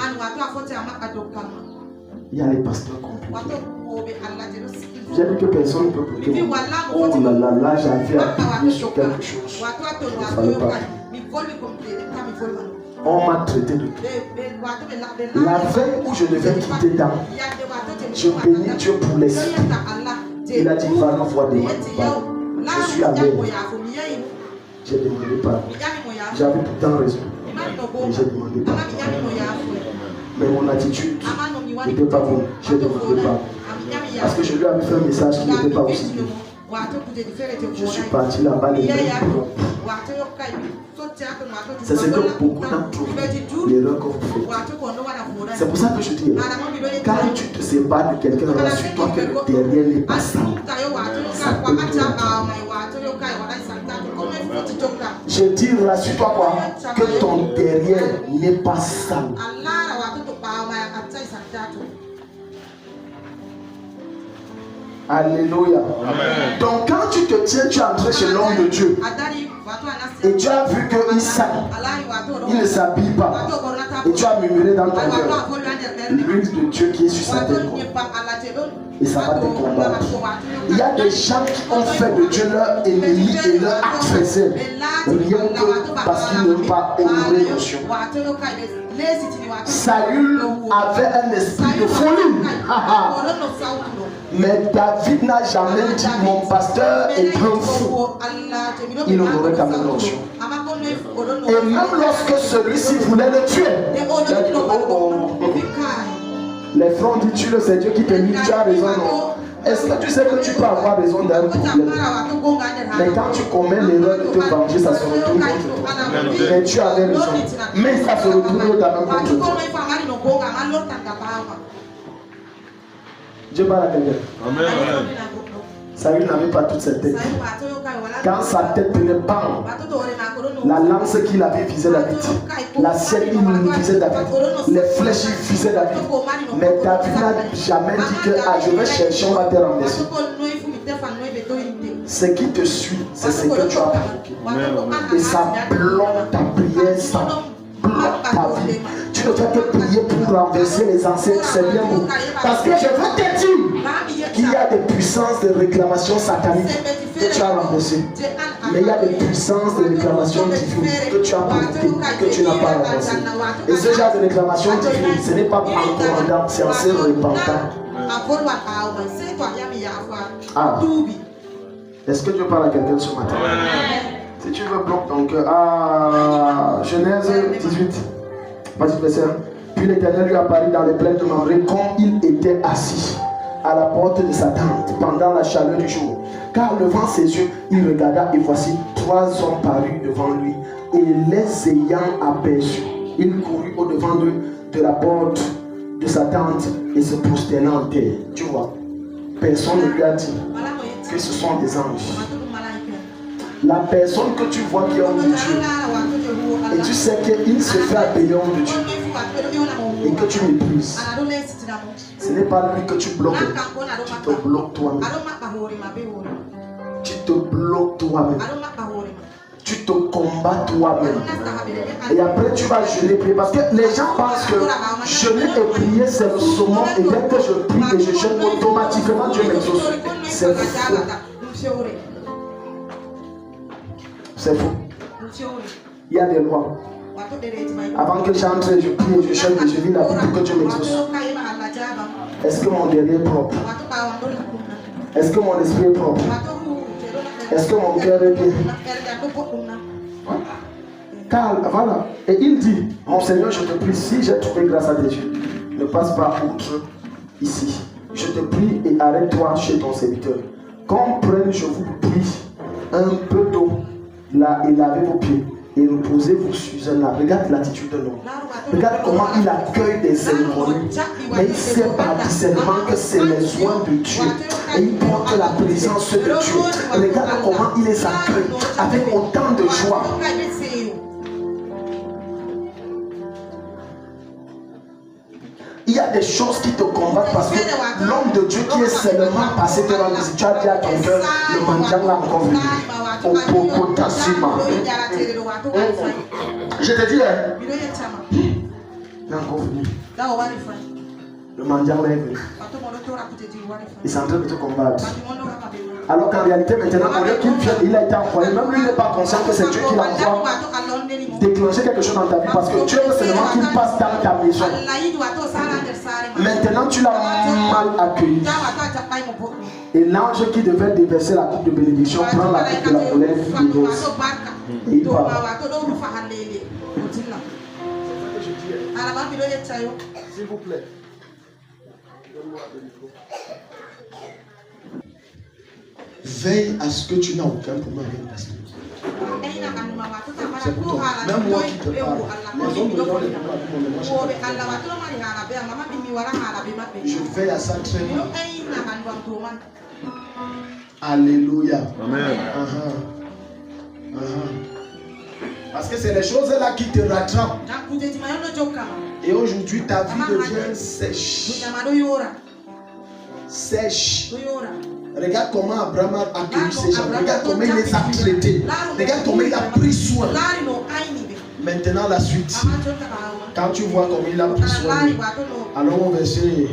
Speaker 1: Il y a les pasteurs compliqués. J'ai dit que personne ne peut bloquer mon don. Oh là, j'avais appuyé sur quelque chose. Il ne fallait pas. On m'a traité de tout. La veille où je devais quitter Dan, je bénis Dieu pour l'esprit. Il a dit va l'envoi de moi. Je suis allé. J'ai demandé pardon. J'avais tout le temps raison. Mais j'ai demandé pardon. Mais mon attitude n'était pas bonne. J'ai demandé pardon. Parce que je lui avais fait un message qui n'était pas aussi bon. Je suis parti là-bas les mains propres. C'est ce que beaucoup d'entre vous, l'erreur que vous faites. C'est pour ça que je dis, quand tu te sépares de quelqu'un, rassure-toi que le derrière n'est pas sale. Ça peut te je dis, rassure-toi quoi? Que ton derrière n'est pas sale. Alléluia. Amen. Donc quand tu te tiens, tu es entré chez l'homme de Dieu. Et tu as vu qu'il sait. Il ne s'habille pas. Et tu as murmuré dans ton cœur. L'huile de Dieu qui est sur sa tête. Et ça va te combattre. Il y a des gens qui ont fait de Dieu leur ennemi et leur adversaire. Rien que parce qu'ils n'ont pas honoré notion. Saül avait un esprit de folie. Mais David n'a jamais dit mon pasteur est un fou. Il honorait quand même notion. Et même lorsque celui-ci voulait le tuer, il a dit les frères disent tu le sais, Dieu qui te dit tu as raison. Non. Est-ce que tu sais que tu peux avoir raison d'un problème? Mais quand tu commets l'erreur de te venger, ça se retourne contre toi. Mais tu avais raison. Mais ça se retourne également contre toi. Dieu parle à quelqu'un. Amen. Saül n'avait pas toute cette tête. Quand sa tête tenait pas, la lance qu'il avait visait David, la sienne il visait David, les flèches il visait David. Mais David n'a jamais dit que je vais chercher, on va te renverser. Ce qui te suit, c'est ce que tu as provoqué. Et ça bloque ta prière, ça bloque ta vie. Tu ne fais que prier pour renverser les ancêtres, c'est bien beau. Parce que je veux te dire qu'il y a des puissances de réclamation satanique que tu as renversées. Mais il y a des puissances de réclamation divine que tu as provoquées, que tu n'as pas renversées. Et ce genre de réclamation divine, ce n'est pas en commandant, c'est en se repentant. Ah. Est-ce que Dieu parle à quelqu'un ce matin? Si tu veux, bloque ton cœur. Ah, Genèse 18. Vas-y, verset 1. Puis l'Éternel lui apparut dans les plaines de Mamré comme il était assis à la porte de sa tente pendant la chaleur du jour. Car levant ses yeux, il regarda et voici 3 hommes parus devant lui. Et les ayant aperçus, il courut au-devant de la porte de sa tente et se prosterna en terre. Tu vois, personne ne lui a dit que ce sont des anges. La personne que tu vois qui est homme de Dieu, et tu sais qu'il se fait appeler homme de Dieu, et que tu méprises, ce n'est pas lui que tu bloques, tu te bloques toi-même. Tu te bloques toi-même. Tu te combats toi-même. Et après tu vas jeûner, prier. Parce que les gens pensent que jeûner et prier c'est le summum. Et dès que je prie et je jeûne, automatiquement Dieu m'exauce. C'est faux. C'est faux. Il y a des lois. Avant que j'entre, je prie et je chante et je lis la Bible pour que Dieu m'exauce. Est-ce que mon derrière est propre? Est-ce que mon esprit est propre? Est-ce que mon cœur est bien? Car, voilà. Et il dit, mon Seigneur, je te prie, si j'ai trouvé grâce à tes yeux, ne passe pas outre ici. Je te prie et arrête-toi chez ton serviteur. Qu'on prenne, je vous prie, un peu d'eau là et lavez vos pieds et reposez-vous sur un arbre. Regarde l'attitude de l'homme. Regarde comment il accueille des cérémonies. Mais il sait par discernement que c'est les soins de Dieu. Et il porte la présence de Dieu. Regarde comment il les accueille avec autant de joie. Il y a des choses qui te combattent parce que l'homme de Dieu qui est seulement passé devant le tu as dit à ton cœur, le mandiant l'a encore venu. Je te dis, il est encore venu. Le mendiant est venu. Il est en train de te combattre. Alors qu'en réalité, maintenant, au lieu qu'il vienne, il a été envoyé. Même lui, il n'est pas conscient que c'est Dieu qui l'envoie déclencher quelque chose dans ta vie. Parce que Dieu veut seulement qu'il passe dans ta maison. Maintenant, tu l'as mal accueilli. Et l'ange qui devait déverser la coupe de bénédiction prend la coupe de la colère et rose. Et il part. S'il vous plaît. Veille à ce que tu n'as aucun problème avec ta pasteur. C'est pour toi. Même moi qui te parle. Les hommes me donnent les problèmes. Je veille à ça très bien. Alléluia. Amen. Parce que c'est les choses là qui te rattrapent. Et aujourd'hui, ta vie devient sèche. Sèche. Regarde comment Abraham a accueilli ces gens. Regarde comment il les a traités. Regarde comment il a pris soin. Maintenant, la suite. Quand tu vois comment il a pris soin. Alors, au verset.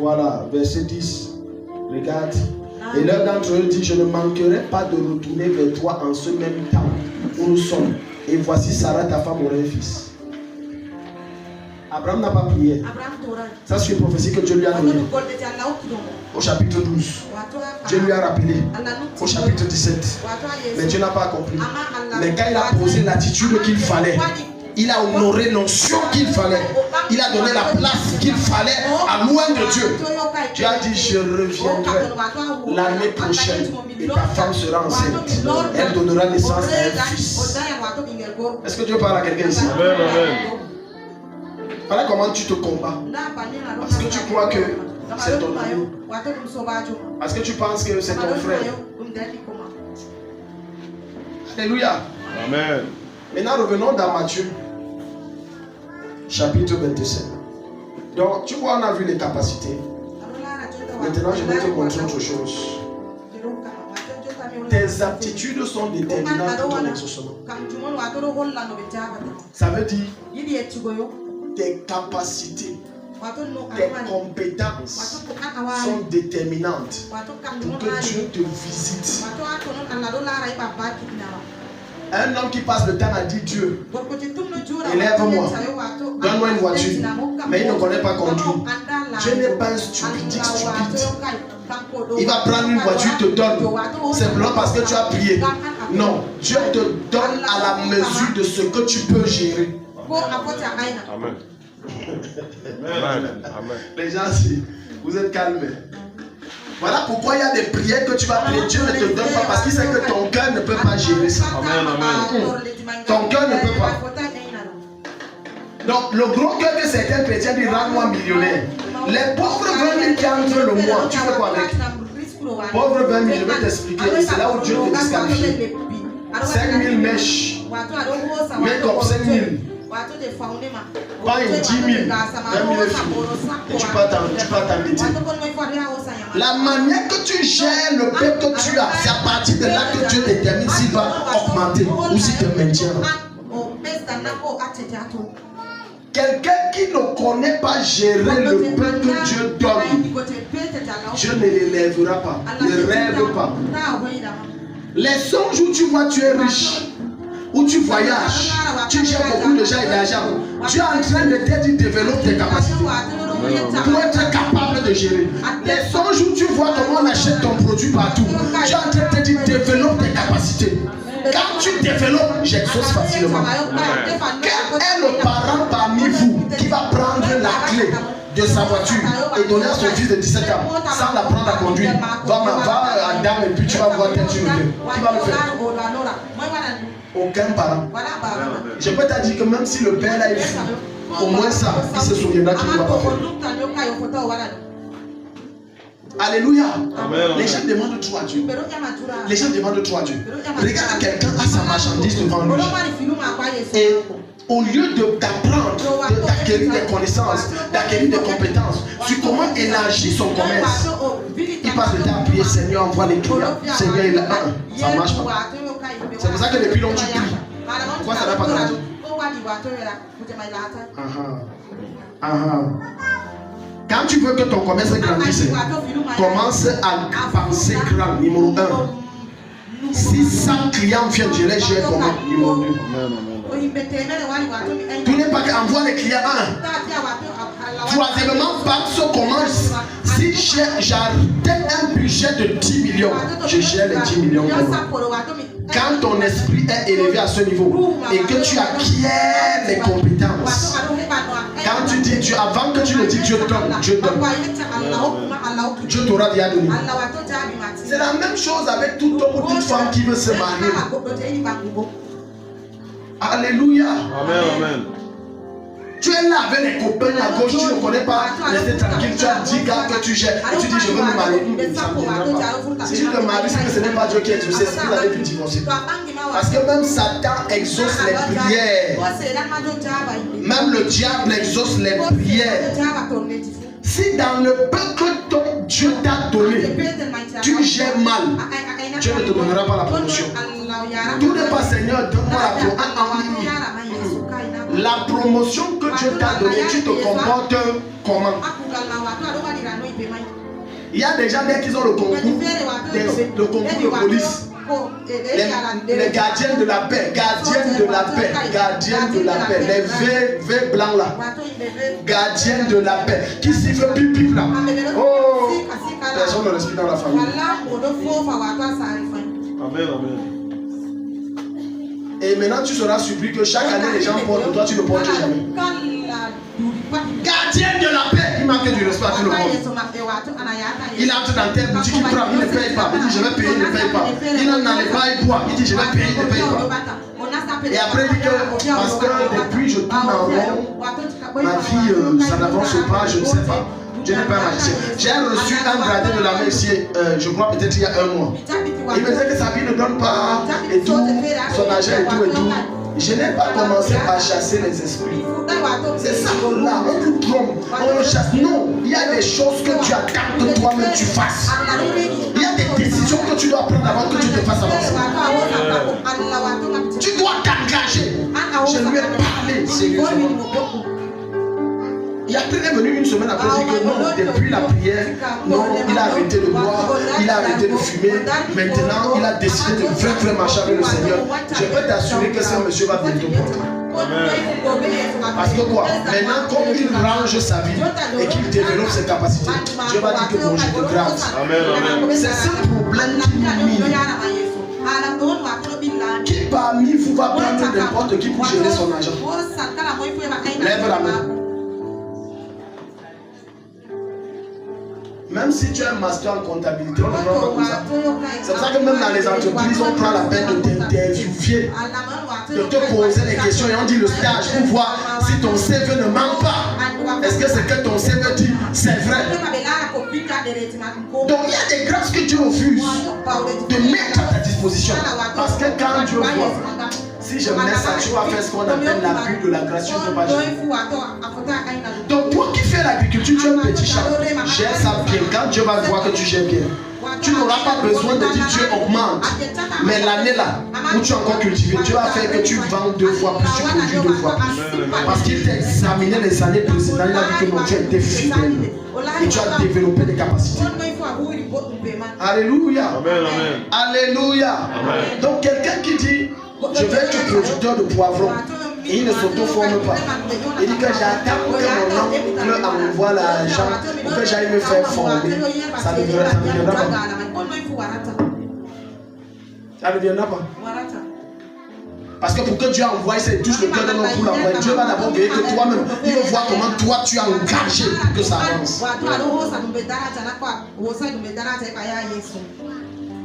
Speaker 1: Voilà, verset 10. Regarde. Et l'un d'entre eux dit, je ne manquerai pas de retourner vers toi en ce même temps où nous sommes. Et voici Sarah, ta femme, aurait un fils. Abraham n'a pas prié. Ça, c'est une prophétie que Dieu lui a donnée. Au chapitre 12. Dieu lui a rappelé. Au chapitre 17. Mais Dieu n'a pas accompli. Mais quand il a posé l'attitude qu'il fallait, il a honoré l'onction qu'il fallait. Il a donné la place qu'il fallait à loin de Dieu. Dieu a dit, je reviendrai l'année prochaine et ta femme sera enceinte. Elle donnera naissance à un fils. Est-ce que Dieu parle à quelqu'un ici? Voilà comment tu te combats. Parce que tu crois que c'est ton ami. Parce que tu penses que c'est ton frère. Alléluia. Amen. Maintenant revenons dans Matthieu. Chapitre 27. Donc tu vois, on a vu les capacités. Maintenant je vais te montrer autre chose. Tes aptitudes sont déterminantes pour ton exaucement. Ça veut dire tes capacités, tes compétences sont déterminantes pour que Dieu te visite. Un homme qui passe le temps à dire Dieu, élève-moi, donne-moi une voiture, mais il ne connaît pas conduire. Dieu n'est pas un stupide. Il va prendre une voiture, te donne, simplement parce que tu as prié. Non, Dieu te donne à la mesure de ce que tu peux gérer. Amen. Amen. Les gens, vous êtes calmes. Voilà pourquoi il y a des prières que tu vas prier. Dieu ne te donne pas parce qu'il sait que ton cœur ne peut pas gérer ça. Amen. Ton cœur ne peut pas. Donc, le gros cœur que certains chrétiens disent, rends-moi millionnaire. Les pauvres 20 000 qui entrent le mois, tu fais quoi avec? Pauvres 20 000, je vais t'expliquer. C'est là où Dieu te disqualifie. 5 000 mèches. Mais comme 5 000. Pas une 10 000, 20 000 et tu peux t'embêter. La manière que tu gères le peuple que tu as, c'est à partir de là que Dieu détermine s'il va augmenter ou s'il te maintient. Quelqu'un qui ne connaît pas gérer le peuple que Dieu donne, Dieu ne l'élèvera pas, ne rêve pas. Les songes où tu vois tu es riche, où tu voyages, tu gères beaucoup de gens et d'argent, tu es en train de t'aider, développer tes capacités pour être capable de gérer. Les songes où tu vois comment on achète ton produit partout, tu es en train de te dire développe tes capacités. Quand tu développes, j'exauce facilement. Quel est le parent parmi vous qui va prendre la clé de sa voiture et donner à son fils de 17 ans sans l'apprendre à conduire? Va à dame et puis tu vas voir quel tu veux. Qui va le faire? Aucun parent. Je peux te dire que même si le père là est fou, au moins ça, il se souviendra qu'il ne va pas faire. Alléluia. Amen. Les gens demandent trop à Dieu. Les gens demandent trop à Dieu. Regarde quelqu'un a sa marchandise devant lui. Et au lieu d'apprendre, d'acquérir des connaissances, d'acquérir des compétences sur comment élargir son commerce, il passe le temps à prier, Seigneur, envoie les clients. Seigneur, il a un. Ça ne marche pas. C'est pour ça que depuis longtemps tu pries. Pourquoi ça n'a pas grandi? Quand tu veux que ton commerce grandisse, commence à penser grand, numéro 1. Si 100 clients viennent, je les gère comment? Numéro 2. Tu n'es pas qu'envoie les clients 1. Troisièmement, pense comment si j'atteins un budget de 10 millions, je gère les 10 millions. Quand ton esprit est élevé à ce niveau et que tu acquiers les compétences, quand tu dis Dieu, avant que tu le dis Dieu donne, Dieu donne. Dieu t'aura déjà donné. C'est la même chose avec toute homme ou toute femme qui veut se marier. Alléluia.
Speaker 2: Amen, amen.
Speaker 1: Tu es là avec les copains à gauche, tu ne connais pas, restez tranquille, tu as 10 gars que tu gères et tu dis je veux me marier. Ça ne viendra pas. Si tu te maries, c'est que ce n'est pas Dieu qui est exaucé, c'est que vous allez te divorcer. Parce que même Satan exauce les prières. Même le diable exauce les prières. Si dans le peu que ton Dieu t'a donné, tu gères mal, Dieu ne te donnera pas la promotion. Tout n'est pas Seigneur, donne-moi la promotion. La promotion que Dieu t'a donnée, tu te comportes comment? Il y a des gens qui ont le concours de police. Les gardiens de la paix, les V blancs là, gardiens de la paix, qui sifflent pip là. Oh, personne ne respire dans la famille.
Speaker 2: Amen, amen.
Speaker 1: Et maintenant tu seras surpris que chaque année les gens portent, toi tu ne portes jamais. Gardien de la paix, il manque du respect à tout le monde. Il entre dans telle boutique, il prend, il ne paye pas. Il dit je vais payer, il ne paye pas. Il n'allait pas, il boit. Il dit je vais payer, il ne paye pas. Et après il dit que parce que depuis je tourne en rond, ma vie ça n'avance pas, je ne sais pas. Je n'ai pas un magicien. J'ai reçu un gradé de la Messie, je crois peut-être il y a un mois. Il me disait que sa vie ne donne pas et tout, son argent et tout et tout. Je n'ai pas commencé à chasser les esprits. C'est ça là, on nous trompe, on chasse. Non, il y a des choses que tu attends que toi-même tu fasses. Il y a des décisions que tu dois prendre avant que tu te fasses avancer. Tu dois t'engager. Je lui ai parlé sérieusement. Et après, il est venu une semaine après dire que non, depuis la prière, non, il a arrêté de boire, il a arrêté de fumer. Maintenant, il a décidé de vraiment marcher avec le Seigneur. Je peux t'assurer que ce monsieur va bientôt prendre. Parce que quoi? Maintenant, comme il range sa vie et qu'il développe ses capacités, Dieu va dire que bon, je te grâce. C'est ce problème qui nous mine. Qui parmi vous va prendre n'importe qui pour gérer son argent? Lève la main. Même si tu as un master en comptabilité, on ne prend pas comme ça. C'est pour ça que même dans les entreprises, on prend la peine de t'interviewer, de te poser des questions et on dit le stage pour voir si ton CV ne manque pas. Est-ce que ce que ton CV dit, c'est vrai? Donc il y a des grâces que Dieu refuse de mettre à ta disposition. Parce que quand Dieu voit, si je me laisse ça, tu vas faire ce qu'on appelle l'appui de la grâce sur ton page. Donc toi qui fais l'agriculture, tu es un petit chat. Gère ça bien. Quand Dieu va voir que tu gères bien, tu n'auras pas besoin de dire Dieu augmente. Mais l'année là, où tu as encore cultivé, Dieu va faire que tu vends 2 fois plus, tu produis 2 fois plus. Parce qu'il t'a examiné les années précédentes, il a dit que non, tu as été fidèle. Et tu as développé des capacités. Alléluia.
Speaker 2: Amen, amen.
Speaker 1: Alléluia.
Speaker 2: Amen.
Speaker 1: Donc quelqu'un qui dit je vais être producteur de poivrons. Et il ne s'auto-forme pas. Il dit que j'attends que mon oncle envoie l'argent pour que j'aille me faire former. Ça ne viendra pas. Ça ne viendra pas. Parce que pour que Dieu envoie, c'est touche le cœur de l'homme pour l'envoyer. Dieu va d'abord veiller que toi-même, il veut voir comment toi tu as engagé pour que ça avance.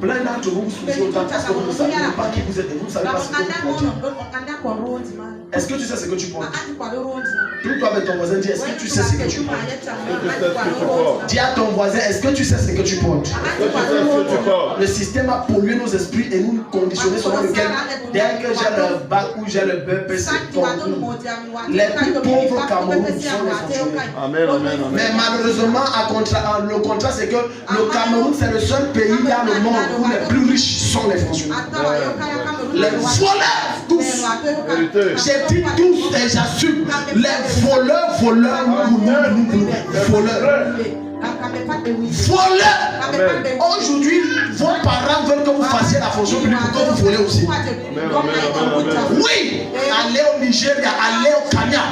Speaker 1: Plein d'entre vous souffrent autant parce que vous ne savez pas qui vous êtes et vous ne savez pas ce que vous portez. Est-ce que tu sais ce que tu portes? Tout toi avec ton voisin, dis est-ce que tu sais ce que tu portes? Dis à ton voisin, est-ce que tu sais ce que tu portes? Le système a pollué nos esprits et nous conditionné selon lequel dès que j'ai le bac ou j'ai le BPC, les plus pauvres Cameroun sont les fonctionnaires. Mais malheureusement, le contraire c'est que le Cameroun c'est le seul pays dans le monde où les plus riches sont les fonctionnaires. Les voleurs tous. J'ai dit tous et j'assume. Les voleurs. Aujourd'hui, vos parents veulent que vous fassiez la fonction publique pour que vous volez aussi. Oui, allez au Nigeria, allez au Kenya,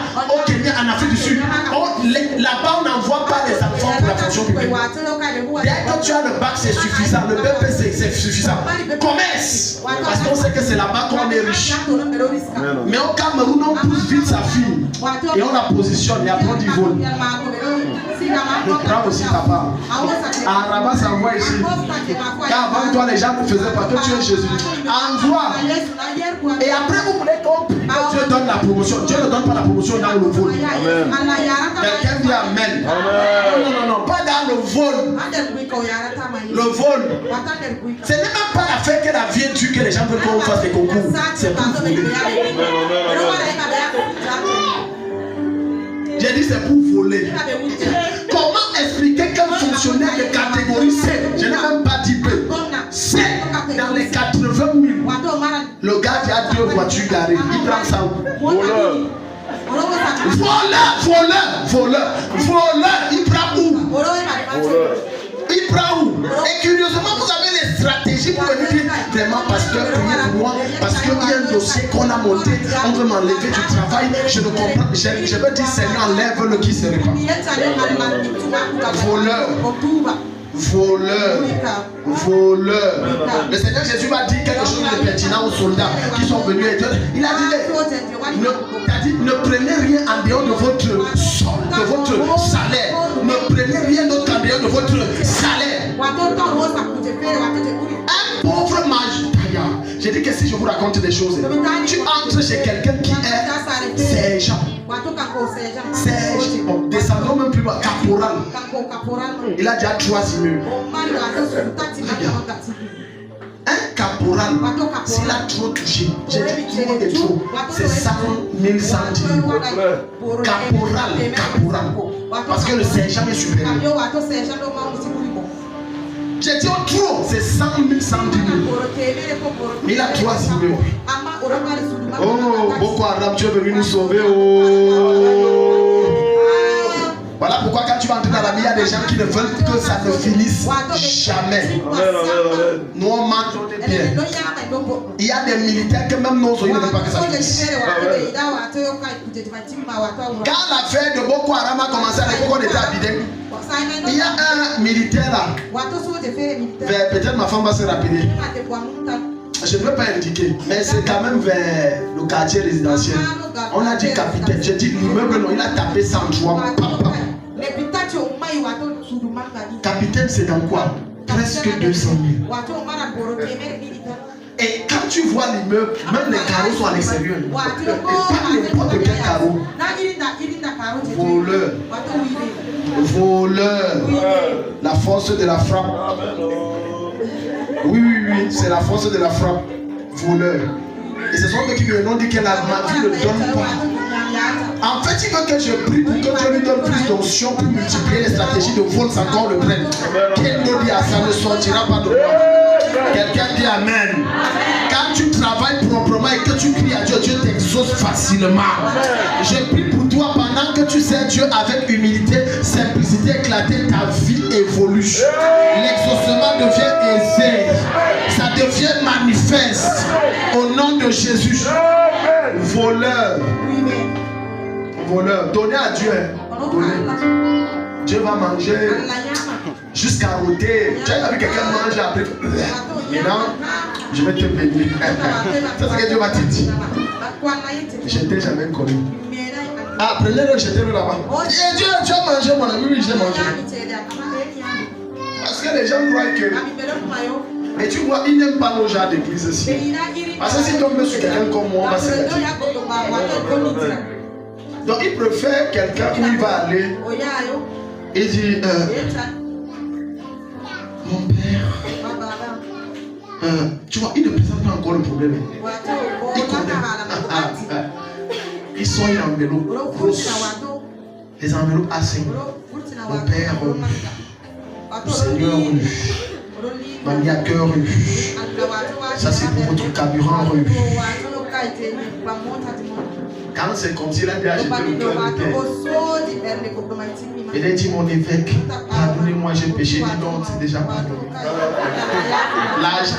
Speaker 1: en Afrique du Sud. Là-bas, on n'envoie pas les enfants pour la fonction publique. Dès que tu as le bac, c'est suffisant. Le BPC, c'est suffisant. Commerce, parce qu'on sait que c'est là-bas qu'on est riche. Mais au Cameroun, on pousse vite sa fille et on la positionne et après on dit vol. Prends aussi ta part. Rabat s'envoie ici. Car avant toi, les gens ne faisaient pas que tu es Jésus. Envoie. Et après, vous voulez qu'on prie que Dieu donne la promotion. Dieu ne donne pas la promotion dans le vol. Quelqu'un dit Amen. Non, pas dans le vol. Le vol. Ce n'est même pas l'affaire que la vie est due que les gens veulent qu'on fasse des concours. C'est pour voler. J'ai dit c'est pour voler. Comment expliquer qu'un fonctionnaire de catégorie C, je n'ai même pas dit B, C, dans les 80 000, le gars qui a 2 voitures garées, il prend ça où? Voleur, il prend où? Il prend où? Et curieusement, vous avez les stratégies pour venir dire vraiment, pasteur, priez pour moi, parce qu'il y a un dossier qu'on a monté, on veut m'enlever du travail, je ne comprends pas. Je veux dire, Seigneur, enlève-le qui se répand. Voleur. Le Seigneur Jésus va dire quelque chose de pertinent aux soldats qui sont venus et il a dit, ne prenez rien en dehors de votre salaire. Ne prenez rien d'autre en dehors de votre salaire. Un pauvre magicien. J'ai dit que si je vous raconte des choses, tu entres chez quelqu'un qui est sergent. Descendons même plus bas, caporal. Il a déjà 3 immeubles. Un caporal, s'il a trop touché, j'ai dit trop de trop, c'est 100 000 centimes. Caporal. Parce que le sergent est supérieur. J'ai dit trop, c'est 100 000 centimes. Mais il a 3 immeubles. Oh, Boko Haram, tu es venu nous sauver. Oh. Voilà pourquoi quand tu vas entrer dans la vie, il y a des gens qui ne veulent que ça ne finisse jamais. Nous on mange bien. Il y a des militaires que même nos oeufs ne veulent pas que ça finisse. Quand l'affaire de Boko Haram a commencé à l'époque, on était à Bideng. Il y a un militaire là. Peut-être ma femme va se rappeler. Je ne peux pas indiquer, mais c'est quand même vers le quartier résidentiel. On a dit capitaine. J'ai dit l'immeuble, non, il a tapé 103. Capitaine, c'est dans quoi? Presque 200 000. Et quand tu vois l'immeuble, même les carreaux sont à l'extérieur. Et pas n'importe quel carreau. Voleur. La force de la frappe. Oui, c'est la force de la frappe. Voleur. Et ce sont eux qui lui ont dit que la vie ne donne pas. En fait, il veut que je prie pour que Dieu lui donne plus d'onction pour multiplier les stratégies de vol sans qu'on le prenne. Quel nous dit à ça ne sortira pas de moi. Quelqu'un dit Amen. Quand tu travailles proprement et que tu cries à Dieu, Dieu t'exauce facilement. Je prie pour toi pendant que tu sers Dieu avec humilité, simplicité, éclatée, ta vie évolue. L'exaucement devient aisé. Ça devient manifeste. Au nom de de Jésus. Voleur. Voleur. Donnez à Dieu. Donnez. Dieu va manger jusqu'à ôter. Tu as vu quelqu'un manger après. Maintenant, je vais te bénir. C'est ce que Dieu va te dire. Je ne t'ai jamais connu. Ah, prenez-le, jetez-le là-bas. Dieu, tu as mangé, mon ami, oui, j'ai mangé. Parce que les gens croient que. Et tu vois, ils n'aiment pas nos gens d'église ici. Parce que si tu tombes sur quelqu'un comme moi, on va se dire. Donc, il préfère quelqu'un où il va aller et dire mon père. Tu vois, il ne présente pas encore le problème. Il connaît. Ils sont en enveloppe grosse. Les enveloppes assez. Mon père, le Seigneur, Mamie à cœur, ça c'est pour votre carburant. Quand c'est comme si il a déjà acheté le cœur de terre. Il a dit, mon évêque, pardonnez-moi, j'ai péché. Dis donc, c'est déjà pardonné. L'argent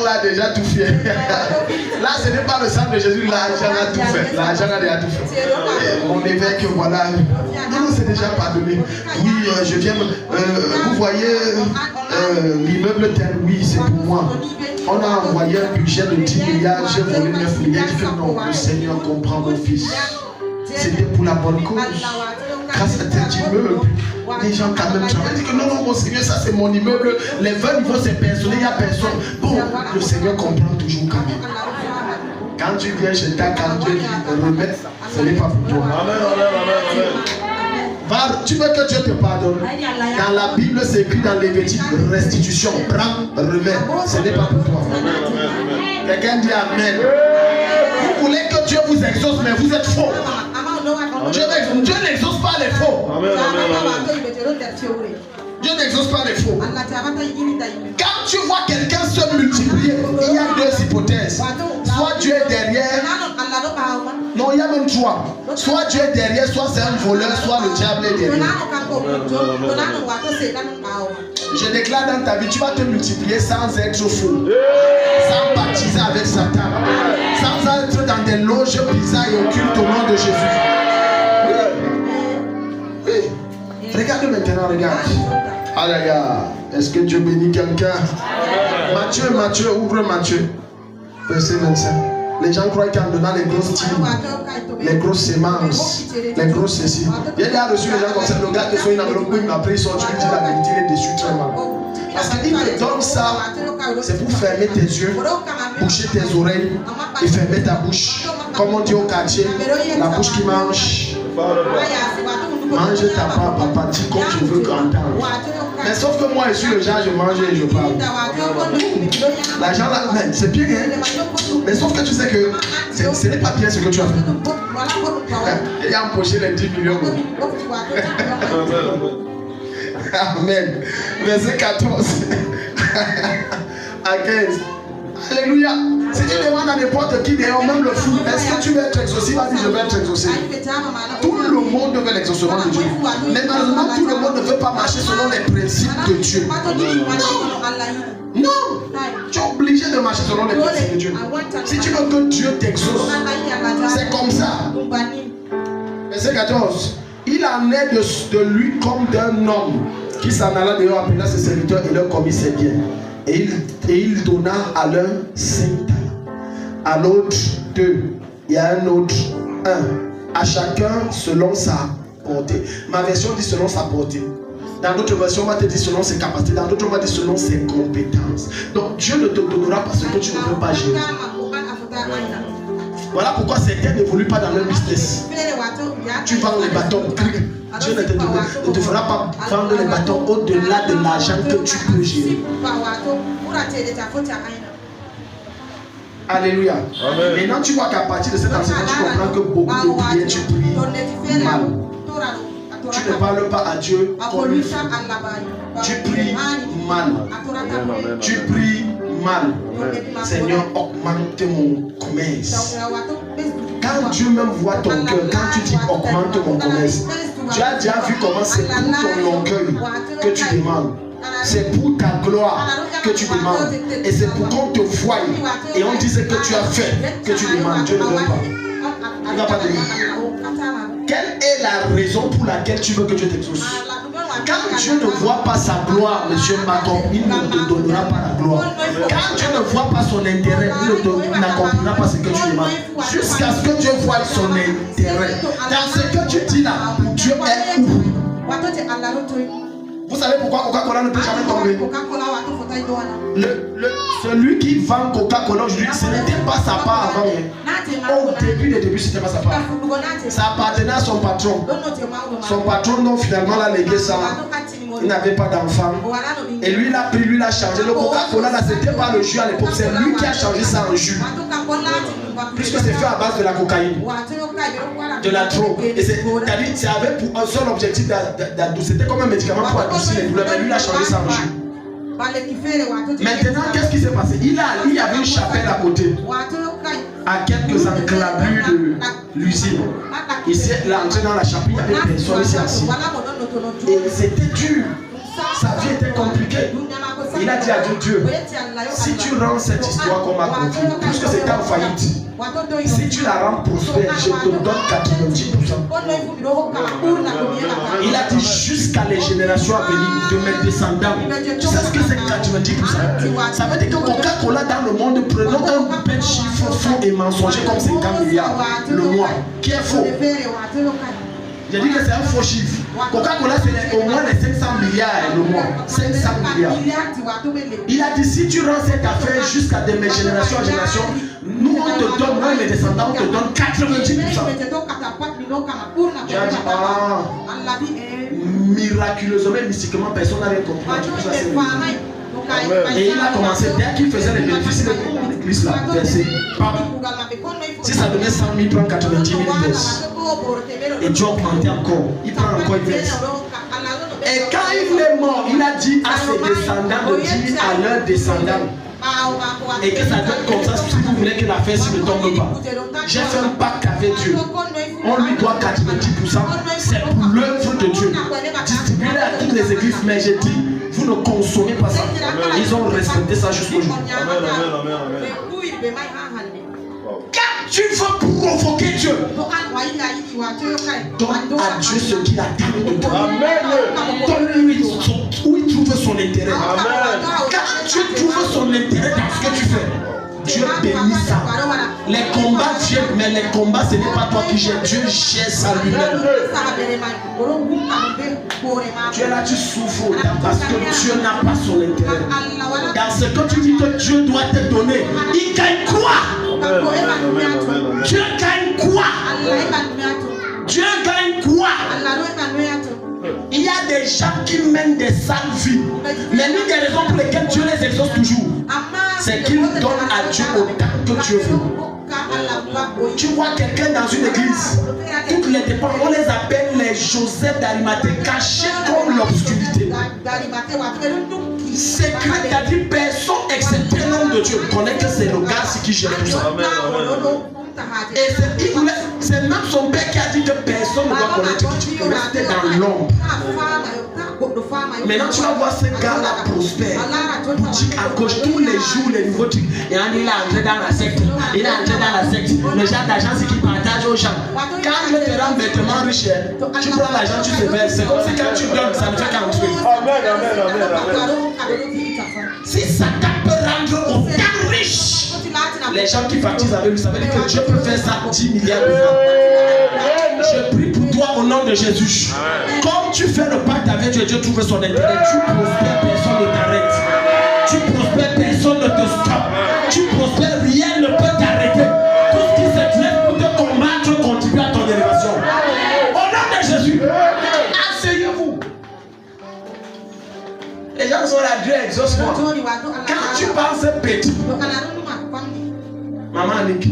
Speaker 1: l'a déjà tout fait. Là, ce n'est pas le sang de Jésus, l'argent a tout fait. L'argent a déjà tout fait. Et mon évêque, voilà. Non, c'est déjà pardonné. Oui, je viens. Vous voyez, l'immeuble tel, oui, c'est pour moi. On a envoyé un budget de 10 milliards, j'ai volé 9 milliards. Il fait non, le Seigneur comprend mon fils. C'était pour la bonne cause. Grâce à tel immeuble, les gens quand même travaillent. Ils disent que non, non, mon Seigneur, ça c'est mon immeuble. Les 20 niveaux, c'est personnel, il n'y a personne. Bon, le Seigneur comprend toujours quand même. Quand tu viens chez ta, quand Dieu dit remettre, ce n'est pas pour toi. Amen, amen, amen. Tu veux que Dieu te pardonne. Dans la Bible, c'est écrit dans Lévitique, restitution, prends, remets. Ce n'est pas pour toi. Quelqu'un dit Amen. Vous voulez que Dieu vous exauce, mais vous êtes faux. Dieu n'exauce pas les faux. Dieu n'exauce pas les faux. Quand tu vois quelqu'un se multiplier, il y a deux hypothèses. Soit Dieu est derrière. Non, il y a même trois. Soit Dieu est derrière, soit c'est un voleur, soit le diable est derrière. Je déclare dans ta vie, tu vas te multiplier sans être fou, sans baptiser avec Satan, sans être dans des loges bizarres et occultes au nom de Jésus. Oui. Regarde maintenant, regarde. Alléluia. Est-ce que Dieu bénit quelqu'un? Matthieu, ouvre Matthieu. Verset 25. Les gens croient qu'en donnant les grosses tiges, les grosses semences, les grosses ceci. Il y a reçu les gens comme ça, le gars qui sont une enveloppe, après ils sont tu lui dis la vérité, il est déçu très mal. Parce qu'il te donne ça, c'est pour fermer tes yeux, boucher tes oreilles et fermer ta bouche. Comme on dit au quartier, la bouche qui mange. Mange ta part, papa, dis comme je veux entendre. Mais sauf que moi, je suis le genre, je mange et je parle. L'argent là, c'est bien, hein? Mais sauf que tu sais que ce n'est pas bien ce que tu as fait. Il a empoché les 10 millions. Amen. Verset 14 à 15. Alléluia. Si tu demandes à n'importe qui d'ailleurs, même le fou, est-ce que tu veux être exaucé? Va dire je vais être exaucé. Tout le monde veut l'exaucement de Dieu. Mais malheureusement, tout le monde ne veut pas marcher selon les principes de Dieu. Non. Tu es obligé de marcher selon les principes de Dieu. Si tu veux que Dieu t'exauce, c'est comme ça. Verset 14. Il en est de lui comme d'un homme qui s'en alla dehors, appela ses serviteurs et leur commit ses biens. Et il donna à l'un 5 talents, à l'autre 2, et à un autre 1, à chacun selon sa portée. Ma version dit selon sa portée. Dans d'autres versions, on va te dire selon ses capacités. Dans d'autres, on va dire selon ses compétences. Donc Dieu ne te donnera pas ce que tu ne peux pas gérer. Voilà pourquoi certains n'évoluent pas dans leur business. Tu vends les bâtons, Dieu ne te fera pas vendre les bâtons au-delà de l'argent que tu peux gérer. Alléluia. Amen. Maintenant tu vois qu'à partir de cet enseignement, tu comprends que beaucoup de prières, tu pries mal. Tu ne parles pas à Dieu comme il faut. Tu pries mal. Tu pries mal. Seigneur, augmente mon commerce. Quand Dieu même voit ton cœur, quand tu dis augmente mon commerce, tu as déjà vu comment c'est pour ton orgueil que tu demandes. C'est pour ta gloire que tu demandes. Et c'est pour qu'on te voie et on dise que tu as fait que tu demandes. Dieu ne donne pas. Il ne va pas donner. Quelle est la raison pour laquelle tu veux que Dieu t'exauce? Quand Dieu ne voit pas sa gloire, monsieur Maton, il ne te donnera pas la gloire. Quand Dieu ne voit pas son intérêt, il n'accomplira pas ce que tu demandes. Jusqu'à ce que Dieu voie son intérêt. Dans ce que tu dis là, Dieu est où? Vous savez pourquoi Coca-Cola ne peut jamais tomber? Celui qui vend Coca-Cola aujourd'hui, ce n'était pas sa part avant. Au début, ce n'était pas sa part. Ça appartenait à son patron. Son patron, non, finalement, l'a légué ça. Il n'avait pas d'enfant. Et lui, il a pris, lui, il a changé. Le Coca-Cola, là, ce n'était pas le jus à l'époque. C'est lui qui a changé ça en jus. Puisque c'est fait à base de la cocaïne, de la drogue. Et c'est avec pour un seul objectif d'adoucir. C'était comme un médicament pour adoucir les douleurs. Mais lui, il a changé ça en jus. Maintenant, qu'est-ce qui s'est passé? Il y avait une chapelle à côté, à quelques enclavures de l'usine. Ici, là, entré dans la chapelle, il y avait des personnes ici assis. Et c'était dur. Sa vie était compliquée. Il a dit à Dieu, si tu rends cette histoire qu'on m'a confiée, puisque c'est en faillite, si tu la rends prospère, je te donne 90%. Il a dit jusqu'à les générations à venir de mes descendants. Tu sais ce que c'est 90%? Ça veut dire que Coca-Cola dans le monde, prenons un petit chiffre faux et mensonger comme 50 milliards le mois, qui est faux. J'ai dit que c'est un faux chiffre. Coca-Cola, c'est au moins les 500 milliards le mois. 500 milliards. Il a dit, si tu rends cette affaire jusqu'à de mes générations en génération, nous on te donne, moi et mes descendants, on te donne 90%. J'ai dit, miraculeusement, mystiquement, personne n'avait compris. Et il a commencé, dès qu'il faisait les bénéfices, l'église l'a versé. Si ça donnait 100 000, il prend 90 000 verses. Et Dieu augmentait encore. Il prend encore une verse. Et quand il est mort, il a dit à ses descendants de dire à leurs descendants. Et que ça donne comme ça, si vous voulez que l'affaire ne tombe pas. J'ai fait un pacte avec Dieu. On lui doit 90%. C'est pour l'œuvre de Dieu. Distribuez à toutes les églises. Mais j'ai dit, vous ne consommez pas ça. Ils ont respecté ça jusqu'au jour. Quand tu veux provoquer Dieu, donne à Dieu ce qu'il a donné de toi. Donne-lui où il trouve son intérêt. Quand tu trouves son intérêt dans ce que tu fais, Dieu bénit ça. Les combats viennent, mais les combats ce n'est pas toi qui gères. Dieu gère ça lui-même. Tu es là, tu souffres parce que Dieu n'a pas son intérêt. Dans ce que tu dis que Dieu doit te donner, il gagne quoi? Dieu gagne quoi? Dieu gagne quoi? Il y a des gens qui mènent des sales vies. Mais l'une des raisons pour lesquelles Dieu les exauce toujours, c'est qu'ils donnent à Dieu autant que Dieu veut. Tu vois quelqu'un dans une église, toutes les dépenses, on les appelle les Joseph d'Arimathée, cachés comme l'obscurité. Secret, c'est-à-dire personne excepté l'homme de Dieu connaît que c'est le gars qui gère tout ça. Et c'est même son père qui a dit que personne ne doit connaître que tu peux rester dans l'ombre. Maintenant tu vas voir ce gars-là prospère. Boutique à gauche, tous les jours, les nouveaux trucs. Et on il est entré dans la secte. Il est entré dans la secte. Le genre d'argent, c'est qu'il partage aux gens. Quand Dieu te rend bêtement riche, tu prends l'argent, tu te verses. C'est comme si quand tu donnes, ça ne fait qu'entrer. Si Satan peut rendre autant riche, les gens qui baptisent avec lui, ça veut dire que Dieu peut faire ça 10 milliards de fois. Je prie pour toi au nom de Jésus. Comme tu fais le pacte avec Dieu, Dieu trouve son intérêt. Tu prospères, personne ne t'arrête. Tu prospères, personne ne te stoppe. Tu prospères, rien ne peut t'arrêter. Tout ce qui se lève pour te combattre contribue à ton élévation. Au nom de Jésus, asseyez-vous. Les gens sont là, Dieu exauce-moi. Quand tu penses petit, maman Annick,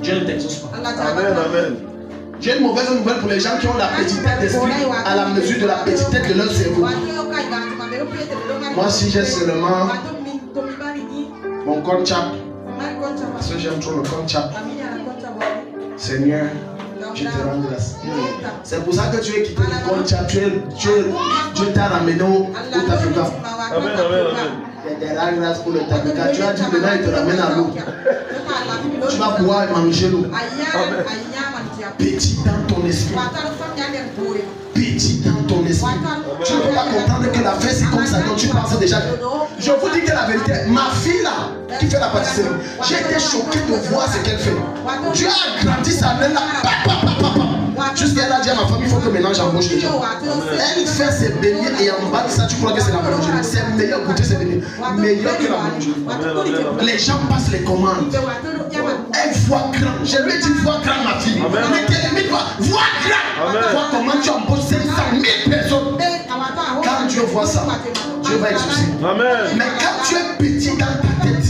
Speaker 1: Dieu ne t'exauce pas.
Speaker 2: Amen, amen.
Speaker 1: J'ai une mauvaise nouvelle pour les gens qui ont la petitesse d'esprit à la mesure de la petitesse de leur cerveau. Moi, si j'ai seulement mon compte chat, parce que j'aime trop le compte chat. Seigneur, Je te rends grâce. C'est pour ça que tu es quitté l'école, Dieu t'a ramené au Tafika.
Speaker 2: Amen, amen, amen.
Speaker 1: Il te rend grâce pour le Tafika. Tu as dit maintenant il te ramène à l'eau. Tu vas pouvoir manger l'eau. Petit dans ton esprit. Petit dans ton esprit. Tu ne peux pas comprendre que la fête c'est comme ça. Donc tu penses déjà. Je vous dis que la vérité, ma fille là, qui fait la pâtisserie, j'ai été choqué de voir ce qu'elle fait. Dieu a grandi sa main là. Jusqu'à elle a dit à ma famille, il faut que maintenant j'embauche les gens. Elle fait ses beignets et en bas de ça, tu crois que c'est la boulangerie. C'est meilleur goûter ses beignets. Meilleur que la boulangerie. Les gens passent les commandes. Elle voit grand. Je lui ai dit, vois grand ma fille. Ne te limite pas. Vois grand. Vois comment tu embauches 500 000 personnes. Quand Dieu voit ça, Dieu va exaucer. Mais quand tu es petit dans ta tête,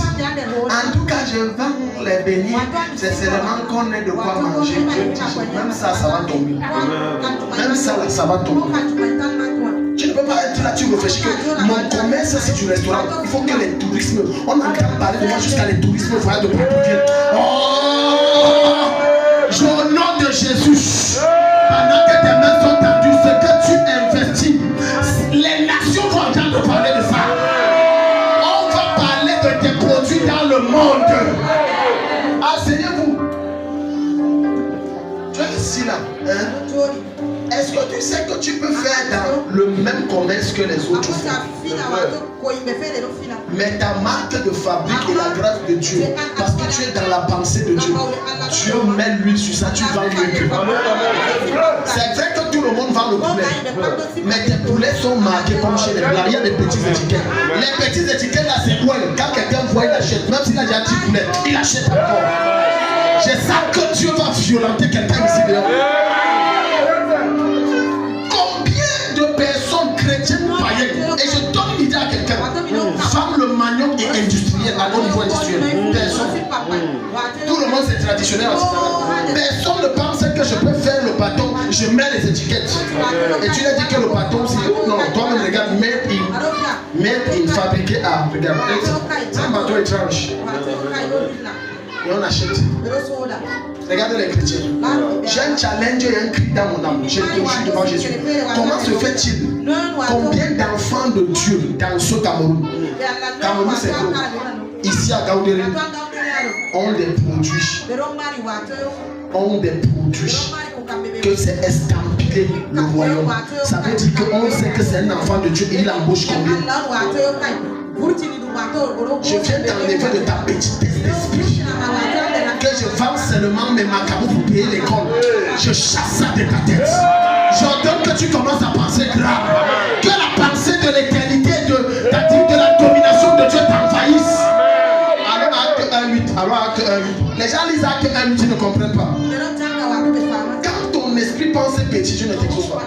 Speaker 1: en tout cas je vends les beignets, c'est seulement qu'on ait de quoi manger. Même ça, ça va tomber. Même ça, là, ça va tomber. Tu ne peux pas être là, tu réfléchis que mon commerce c'est du restaurant. Il faut que les touristes, on entend parler de moi jusqu'à les touristes voient de partout viennent. Oh, au nom de Jésus, pendant que tes mains sont tendues, ce que tu investis, les nations vont entendre parler de ça. On va parler de tes produits dans le monde. Asseyez-vous. Tu es ici là. Hein? Est-ce que tu sais que tu peux faire dans le même commerce que les autres font? Mais ta marque de fabrique est la grâce de Dieu. Parce que tu es dans la pensée de Dieu. Dieu met l'huile sur ça, tu vends mieux que. C'est vrai que tout le monde vend le poulet. Mais tes poulets sont marqués comme chez les blancs. Il y a des petites étiquettes. Les petites étiquettes là, c'est quoi? Quand quelqu'un voit, il achète. Même s'il a déjà 10 poulets, il achète encore. Je sens que Dieu va violenter quelqu'un ici dehors. Chrétienne païenne, et je donne une idée à quelqu'un. Femme le manioc est industriel, à haut niveau industriel. Personne. Tout le monde c'est traditionnel. Personne ne pense que je peux faire le bâton. Je mets les étiquettes. Et tu as dit que le bâton c'est. Non, toi-même regarde, made in fabriqué à. Regarde, c'est un bâton étrange. Et on achète. Regardez les chrétiens. J'ai un challenge et un cri dans mon âme. Je suis devant Jésus. Comment se fait-il? Combien d'enfants de Dieu dans ce Cameroun? Cameroun c'est quoi? Ici à Gaoudéré, ont des produits. Ont des produits. Que c'est estampillé le royaume. Ça veut dire qu'on sait que c'est un enfant de Dieu et il embauche combien? Je viens t'enlever de ta petitesse d'esprit. Que je vends seulement mes macabous pour payer l'école. Je chasse ça de ta tête. J'ordonne que tu commences à penser grave. Que la pensée de l'éternité, de la domination de Dieu t'envahisse. Alors acte 1.8. Alors acte 1.8. Les gens lisent acte 1.8, ils ne comprennent pas. Quand ton esprit pense petit, Dieu ne t'exauce pas.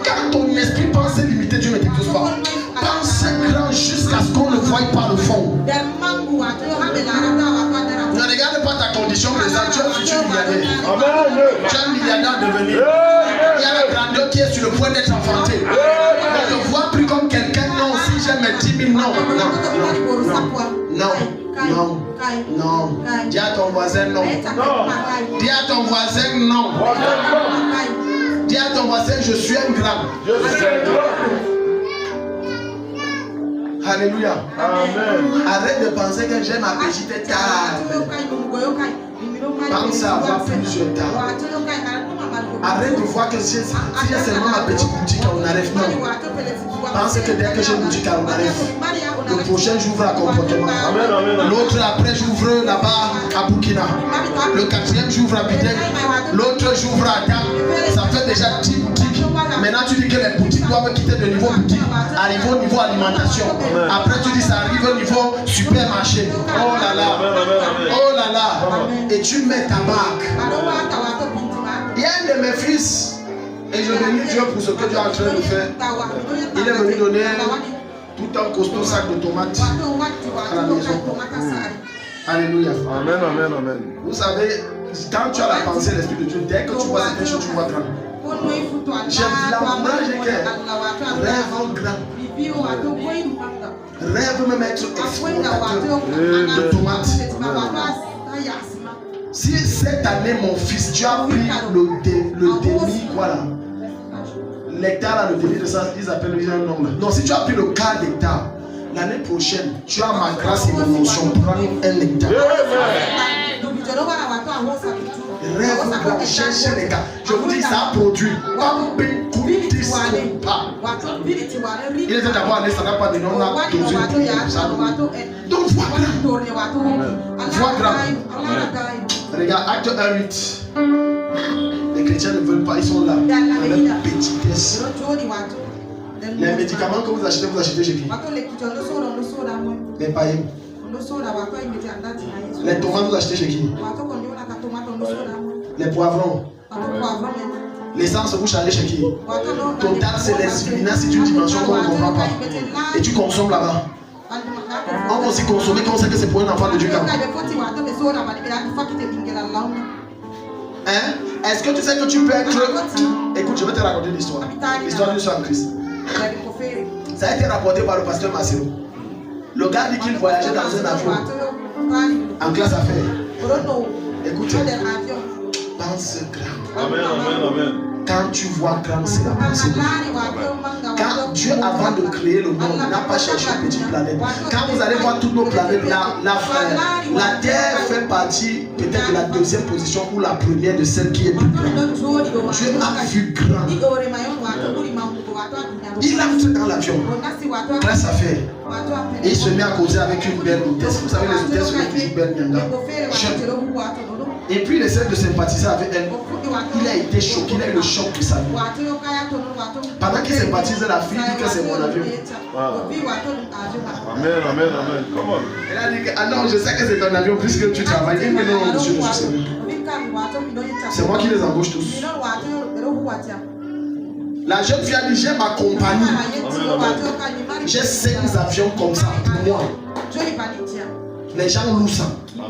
Speaker 1: Quand ton esprit pense limité, Dieu ne t'exauce pas. Pense grand jusqu'à ce qu'on ne voie pas le fond. Ne regarde pas ta condition présente, tu es un futur milliardaire. Tu es un milliardaire à devenir. Il y a la grandeur qui est sur le point d'être enfanté. Ne te vois plus comme quelqu'un, non, si j'ai mes 10 000, non. Non. Dis à ton voisin non. Dis à ton voisin non. Dis à ton voisin, je suis un grand. Alléluia. Amen. Arrête de penser que j'ai ma petite table. Pense à avoir plusieurs tables. Arrête de voir que si j'ai seulement ma petite boutique, on arrive. Non. Pense que dès que j'ai une boutique, on arrive. Le prochain, j'ouvre à comportement. L'autre, après, j'ouvre là-bas à Burkina. Le quatrième, j'ouvre à Bidek. L'autre, j'ouvre à Dam. Ça fait déjà 10 boutiques. Maintenant, tu dis que les boutiques doivent quitter le niveau boutique, arriver au niveau alimentation. Après, tu dis ça arrive au niveau supermarché. Oh là là. Oh là là. Et tu mets ta marque. Il y a un de mes fils, et je bénis Dieu pour ce que Dieu est en train de faire. Il est venu donner tout un costaud sac de tomates à la maison. Alléluia.
Speaker 2: Amen.
Speaker 1: Vous savez, quand tu as la pensée de l'Esprit de Dieu, dès que tu vois cette chose, tu vois grand. J'aime l'avantage que rêve grand. Rêve même être exportateur de tomates. Si cette année, mon fils, tu as pris le demi, voilà. L'hectare, là, le demi de ça, ils appellent un nombre. Donc, si tu as pris le quart d'hectare, l'année prochaine, tu as ma grâce et mon onction. Prends un hectare. Rêve grand, cherchez les gars. Je vous dis, ça produit. Il était d'abord allé, ça n'a pas de nom. Donc, vois grand. Regarde, acte 1:8. Les chrétiens ne veulent pas, ils sont là. Avec petitesse. Les médicaments que vous achetez chez qui? Les païens. Les tomates, vous achetez chez qui? Les poivrons. L'essence, vous chargez chez qui? Total, c'est les c'est une dimension qu'on ne comprend pas. Et tu consommes là-bas. On va aussi consommer quand on sait que c'est pour un enfant de Dieu. Hein? Est-ce que tu sais que tu peux être... Écoute, je vais te raconter l'histoire. L'histoire du sang Christ. Ça a été rapporté par le pasteur Marcelo. Le gars dit qu'il voyageait dans un avion en classe affaires. Écoute, pense grand.
Speaker 2: Amen, amen, amen.
Speaker 1: Quand tu vois grand, c'est la pensée de Dieu. Quand Dieu, avant de créer le monde, n'a pas cherché une petite planète. Quand vous allez voir toutes nos planètes, la Terre fait partie peut-être de la deuxième position ou la première de celle qui est plus grande. Dieu a vu grand. Il entre dans l'avion, classe affaires, et il se met à causer avec une belle hôtesse. Vous savez, les hôtesses sont toujours belles, jeune. Et puis il essaie de sympathiser avec elle. Il a été choqué, il a eu le choc de sa vie. Pendant qu'il sympathise, la fille dit que c'est mon avion.
Speaker 2: Amen, amen, amen. Comment?
Speaker 1: Elle a dit que, ah non, je sais que c'est ton avion puisque tu travailles. Il dit que non, monsieur, je sais. C'est moi qui les embauche tous. La jeune fille a dit, j'ai ma compagnie. J'ai 5 avions comme ça pour moi. Les gens louent ça.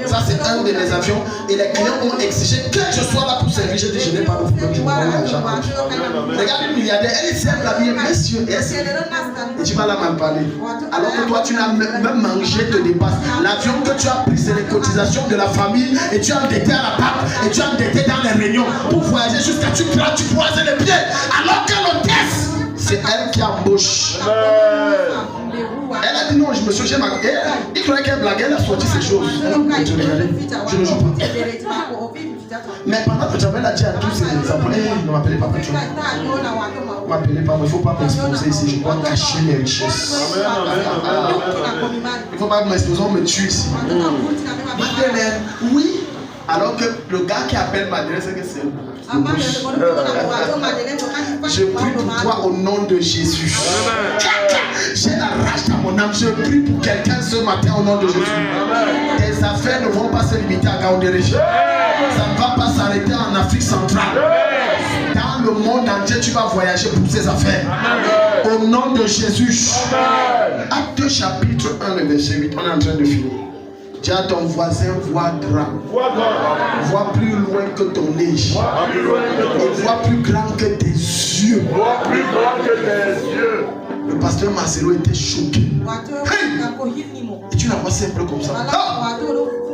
Speaker 1: Ça, c'est un de mes avions. Et les clients ont exigé que je sois là pour servir. J'ai dit, je n'ai pas de problème. Je prends l'argent. Regarde une milliardaire, elle sert la vie, messieurs. Et tu vas là m'en parler. Alors que toi, tu n'as même mangé de dépasse. L'avion que tu as pris, c'est les cotisations de la famille. Et tu as endetté à la banque. Et tu as endetté dans les réunions. Pour voyager jusqu'à tu croises les pieds. Alors que l'hôtesse, c'est elle qui embauche. Elle a dit non, je me suis jamais. Il croyait qu'elle blaguait, elle a sorti ces choses. Je ne joue pas. Mais pendant que j'avais dit à tous ces enfants, ne m'appelez pas Petro. Ne m'appelez pas, il ne faut pas m'exposer ici. Je dois cacher mes richesses. Il ne faut pas m'exposer, on me tue ici. Madeleine, oui. Alors que le gars qui appelle Madeleine, c'est que c'est où? Je prie pour toi au nom de Jésus. J'ai la rage dans mon âme. Je prie pour quelqu'un ce matin au nom de Jésus. Tes affaires ne vont pas se limiter à Gaoundéréchi. Ça ne va pas s'arrêter en Afrique centrale. Dans le monde entier, tu vas voyager pour ces affaires. Au nom de Jésus. Acte chapitre 1, verset 8. On est en train de finir. Dis à ton voisin, vois grand. Vois plus loin que ton nez. Et vois plus grand que tes yeux. Le pasteur Marcelo était choqué. Hey! Et tu la vois simple comme ça. Oh!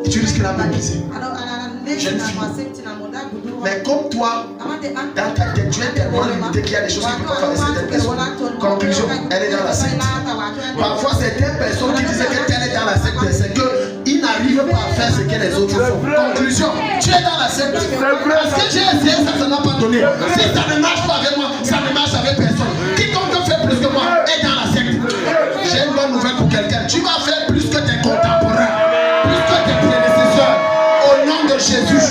Speaker 1: Et tu risques la mépriser. Jeune fille. Mais comme toi, dans ta tête, tu es tellement limité qu'il y a des choses qui ne peuvent pas faire certaines personnes. Conclusion, elle est dans la secte. Parfois, certaines personnes qui disaient qu'elle est dans la secte, c'est qu'ils n'arrivent pas à faire ce que les autres font. Conclusion, tu es dans la secte. Parce que j'ai essayé, ça ne m'a pas donné. Si ça ne marche pas avec moi, ça ne marche avec personne. Quiconque fait plus que moi est dans la secte. J'ai une bonne nouvelle pour quelqu'un. Tu vas faire plus que tes contemporains, plus que tes prédécesseurs. Au nom de Jésus.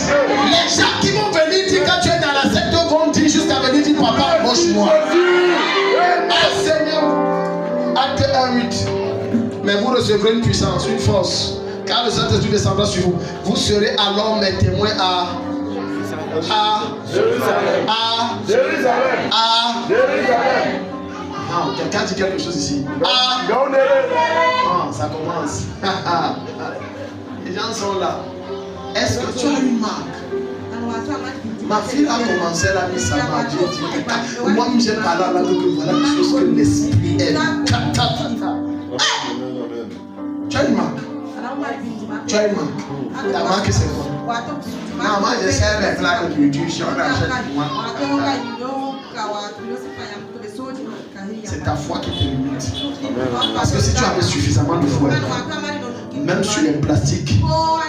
Speaker 1: Les gens qui vont venir dire quand tu es dans la secte vont dire jusqu'à venir dire papa, moche-moi. Ah Seigneur. Acte 1:8. Mais vous recevrez une puissance, une force. Car le Saint-Esprit descendra sur vous. Vous serez alors mes témoins à Jérusalem. Ah, quelqu'un dit quelque chose ici. Ah, ça commence. Les gens sont là. Est-ce que tu as une marque? Ma fille a commencé à la mise sa marque. Moi, j'ai parlé là que voilà les choses que l'esprit est. Tu as une marque. Tu as une marque. Ta marque, c'est quoi? Non, moi, je sais les plats de nourriture. On achète moi. C'est ta foi qui te limite. Parce que si tu avais suffisamment de foi, même sur les plastiques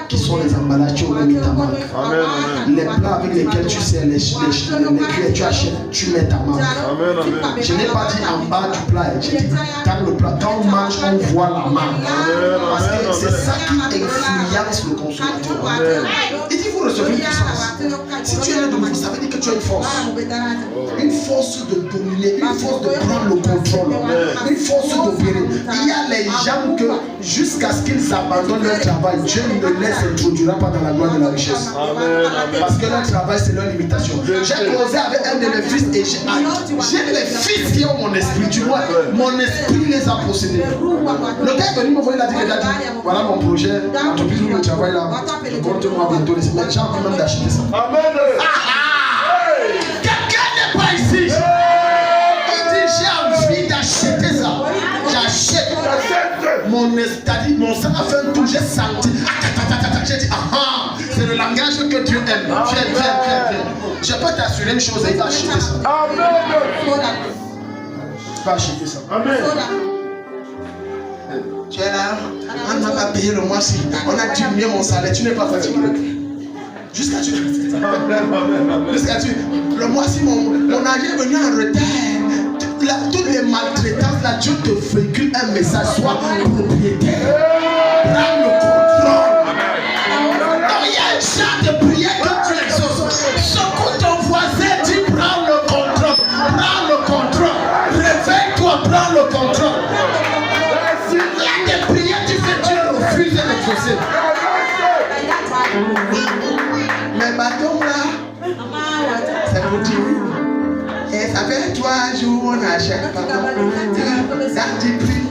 Speaker 1: qui sont les emballages, tu aurais mis ta marque. Les plats avec lesquels tu sers les cuillères, tu achètes, tu mets ta marque. Je n'ai pas dit en bas du plat, j'ai dit dans le plat. Quand on mange, on voit la marque. Parce que c'est ça qui influence le consommateur. Il dit vous recevez une puissance. Si tu es né de nouveau, ça veut dire que tu as une force. Une force de dominer, une force de prendre le contrôle, une force d'opérer. Il y a les gens que jusqu'à ce qu'ils abandonnent leur travail, Dieu ne les introduira pas dans la gloire de la richesse. Parce que leur travail, c'est leur limitation. J'ai causé avec un de mes fils et j'ai les fils qui ont mon esprit. Tu vois, mon esprit les a possédés. Le gars est venu me voir, il a dit, voilà mon projet, entreprise où je travaille là, je compte moi bientôt les semaines. J'ai envie même d'acheter ça. Amen. Quelqu'un n'est pas ici. Il dit, j'ai envie d'acheter ça. J'achète. Mon sang a fait un tour, j'ai senti. J'ai dit, c'est le langage que Dieu aime. Viens. Je peux t'assurer une chose, il va acheter ça. Amen. Il va acheter ça. Amen. Tu es là, on n'a pas payé le mois-ci. On a diminué mon salaire, tu n'es pas fatigué. Jusqu'à tu. Le mois-ci, mon argent est venu en retard. Toutes les maltraitances, là, Dieu te véhicule un message, sois propriétaire. Prends le contrôle. Donc, il y a un chant de prière que tu exauces. Secoue ton voisin, dis prends le contrôle. Prends le contrôle. Réveille-toi, prends le contrôle. Il y a des prières, tu fais, tu refuses d'exaucer. Mais bâton là, c'est pour dire oui. Et ça fait 3 jours on achète pardon. Ça tu pries.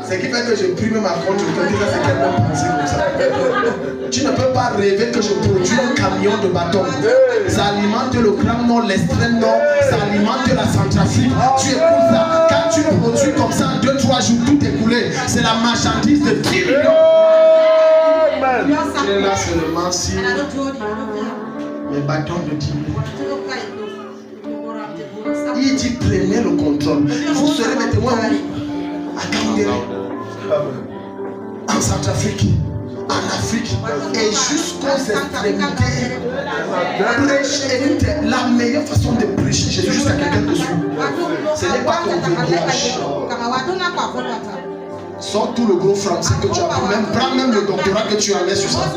Speaker 1: Ce qui fait que je prie même à contre que ça c'est quelqu'un pensé comme ça. Tu ne peux pas rêver que je produis un camion de bâton. Ça alimente le Grand Nord, l'extrême Nord, ça alimente la Centrafrique. Tu écoutes ça. Quand tu produis comme ça en 2-3 jours, tout est coulé. C'est la marchandise de 10 millions. Tu es là seulement si mes bâtons de 10 millions. Il dit prenez le contrôle. Vous serez mes témoins à Kangéré, en Centrafrique, en Afrique et jusqu'aux extrémités. Prêche, la meilleure façon de prêcher Jésus jusqu'à quelqu'un de soi. Ce n'est pas ton verbiage. Sors tout le gros français que tu as pris, prends même le doctorat que tu as mis sur ça.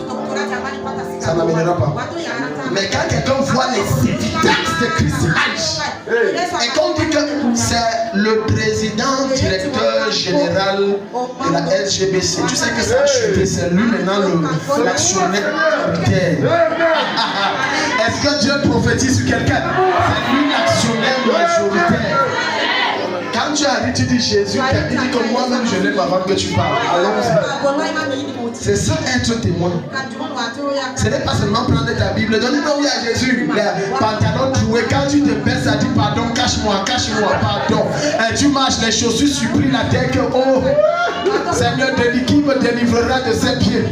Speaker 1: Ça n'amènera pas. Mais quand quelqu'un voit les évidences de Christ et qu'on dit que c'est le président directeur général de la SGBC, tu sais que ça a chuté, c'est lui maintenant l'actionnaire majoritaire. Est-ce que Dieu prophétise sur quelqu'un? C'est lui l'actionnaire majoritaire. Quand tu arrives, tu dis Jésus, il dit que moi-même je l'aime avant que tu parles. Allons-y. C'est ça être témoin. Ce n'est pas seulement prendre ta Bible, donner non à Jésus, les pantalons troués. Quand tu te baisses, ça dit pardon, cache-moi, pardon. Et tu marches, les chaussures supplient la terre que oh, Seigneur, qui me délivrera de ses pieds.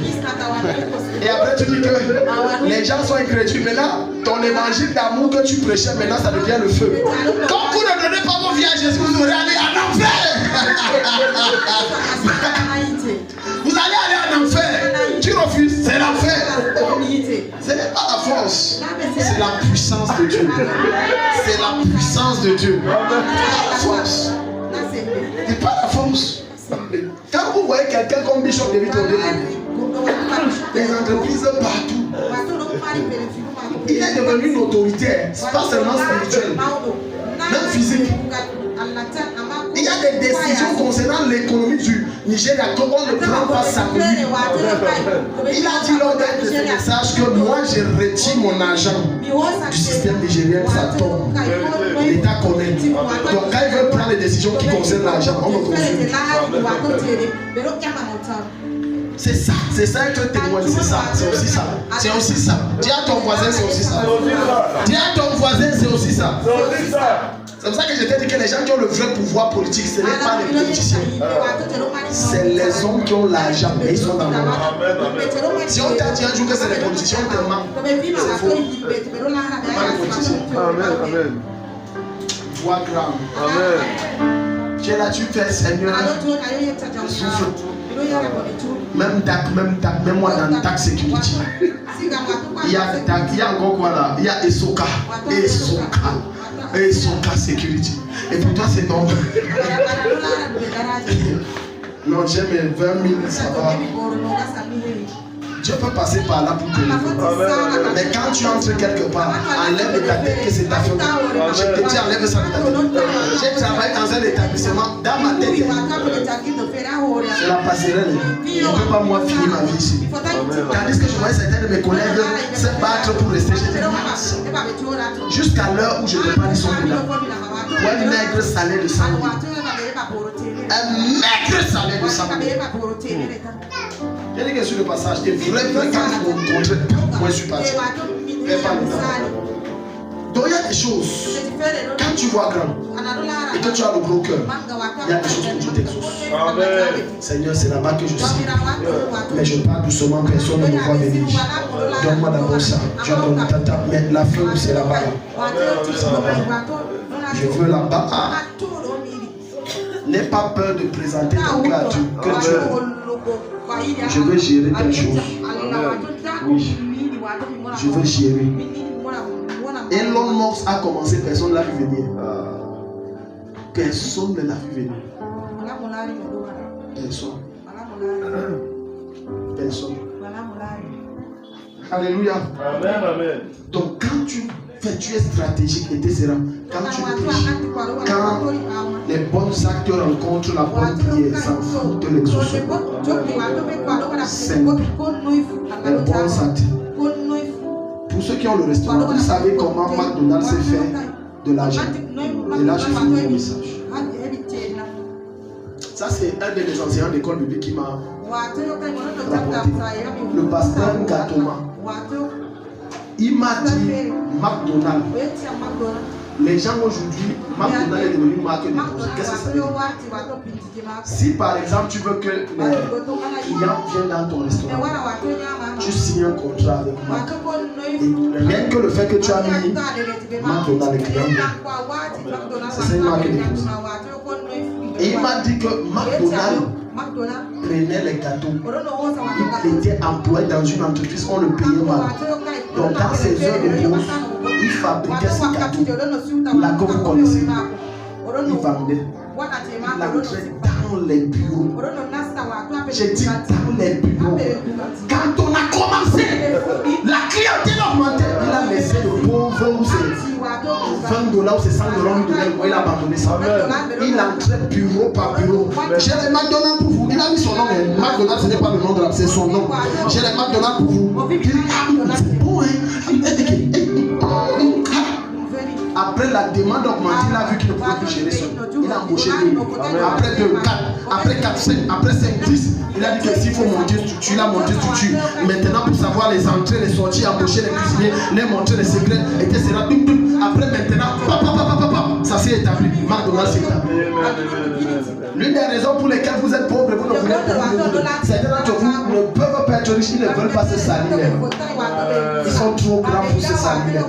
Speaker 1: Et après tu dis que les gens sont incrédules. Maintenant, ton évangile d'amour que tu prêchais, maintenant ça devient le feu. Quand vous ne donnez pas vos vies à Jésus, vous aurez allé en enfer. Vous allez aller en enfer. Tu refuses, c'est l'enfer. Ce n'est pas la force, c'est la puissance de Dieu. C'est la puissance de Dieu. Pas la force. C'est pas la force. Quand vous voyez quelqu'un comme Bishop David Odé, les entreprises partout, il est devenu une autorité, pas seulement spirituelle, même physique. Il y a des décisions concernant l'économie du Nigeria qu'on ne prend pas sa vie. Il a dit lors d'un de ses messages que moi je retire mon argent du système nigérien, ça tombe. L'État connaît. Donc quand il veut prendre des décisions qui concernent l'argent, on me consulte. C'est ça être témoin, c'est ça, c'est aussi ça. C'est aussi ça. Dis à ton voisin, c'est aussi ça. Dis à ton voisin, c'est aussi ça. C'est pour ça que je t'ai dit que les gens qui ont le vrai pouvoir politique, ce n'est pas les politiciens. C'est les hommes qui ont l'argent et ils sont dans le monde. Si on t'a dit un jour que c'est les politiciens, on te ment. C'est faux. Pas les politiciens.
Speaker 2: Amen.
Speaker 1: Voix grande.
Speaker 2: Amen.
Speaker 1: Tu es là, tu fais Seigneur. Je souffre. Même moi dans TAC Security. Il y a encore quoi là? Il y a Esoka Security. Et pour toi c'est non. Non, j'ai mes 20 000, ça va. Dieu peut passer par là pour te lever. Mais quand tu entres quelque part, enlève de ta tête que c'est ta faute. Je te dis, enlève ça de ta tête. J'ai travaillé dans un établissement, dans ma tête. C'est la passerelle. Je ne peux pas moi finir ma vie ici. Tandis que je voyais certains de mes collègues se battre pour rester. J'étais jusqu'à l'heure où je te parle, ils sont là. Pour un maigre salaire de 100 000. Un maigre salaire de 100 000. J'ai dit que sur le passage, j'étais vraiment quand je rencontrais, moi je suis parti. Donc il y a des choses, quand tu vois grand et que tu as le gros cœur, il y a des choses que tu t'exauces. Seigneur, c'est là-bas que je suis. Mais je parle doucement, personne ne me voit venir. Donne-moi d'abord ça. Tu as donné tata, mais la femme c'est là-bas. Je veux là-bas. N'aie pas peur de présenter ton cas à Dieu. Que Dieu. Je veux gérer quelque chose. Oui. Je veux gérer. Elon Musk a commencé, personne ne l'a vu venir. Personne ne l'a vu venir. Personne. Alléluia.
Speaker 2: Amen.
Speaker 1: Donc quand tu es stratégique, etc. Quand tu prêches, quand les bons actes rencontrent la bonne prière, ça fout de l'exaucement. Simple. Les bons actes. Pour ceux qui ont le restaurant, vous savez comment McDonald's s'est fait de l'argent. Et là, je finis mon message. Ça, c'est un des enseignants d'école biblique qui m'a rapporté. Le pasteur Ngatoma. Il m'a dit McDonald's. Les gens aujourd'hui, McDonald's est devenu marque de produits. Qu'est-ce que ça veut dire? Si par exemple tu veux que les clients viennent dans ton restaurant, tu signes un contrat avec Mac. Et rien que le fait que tu as mis McDonald's, les clients viennent. C'est une marque de produits. Et il m'a dit que McDonald's prenait les gâteaux. Il était employé dans une entreprise, on le payait mal. Donc dans ses heures de pause, il fabriquait ces gâteaux. Là que vous connaissez, il vendait. Il entrait dans les bureaux. J'ai dit dans les bureaux. Quand on a commencé, la clientèle augmentait. Il a laissé le pauvre où c'est $20 ou c'est $100, il a abandonné ça. Il entrait bureau par bureau. J'ai les McDonald's pour vous. Il a mis son nom. McDonald's, ce n'est pas le nom de la, c'est son nom. J'ai les McDonald's pour vous. Il dit, c'est bon, hein. Après la demande augmentée, il a vu qu'il ne pouvait plus gérer son. Il a embauché deux. Après 2, 4, après 4, 5, après 5, 10. Il a dit que s'il faut monter structure, il a monté structure. Maintenant, pour savoir les entrées, les sorties, embaucher les cuisiniers, les montrer les secrets, etc. Après, maintenant, ça s'est établi. McDonald's s'est établi. L'une des raisons pour lesquelles vous êtes pauvres, vous ne voulez pas. Certains d'entre vous ne peuvent pas être riches, ils ne veulent pas se salir. Ils sont trop grands pour se salir.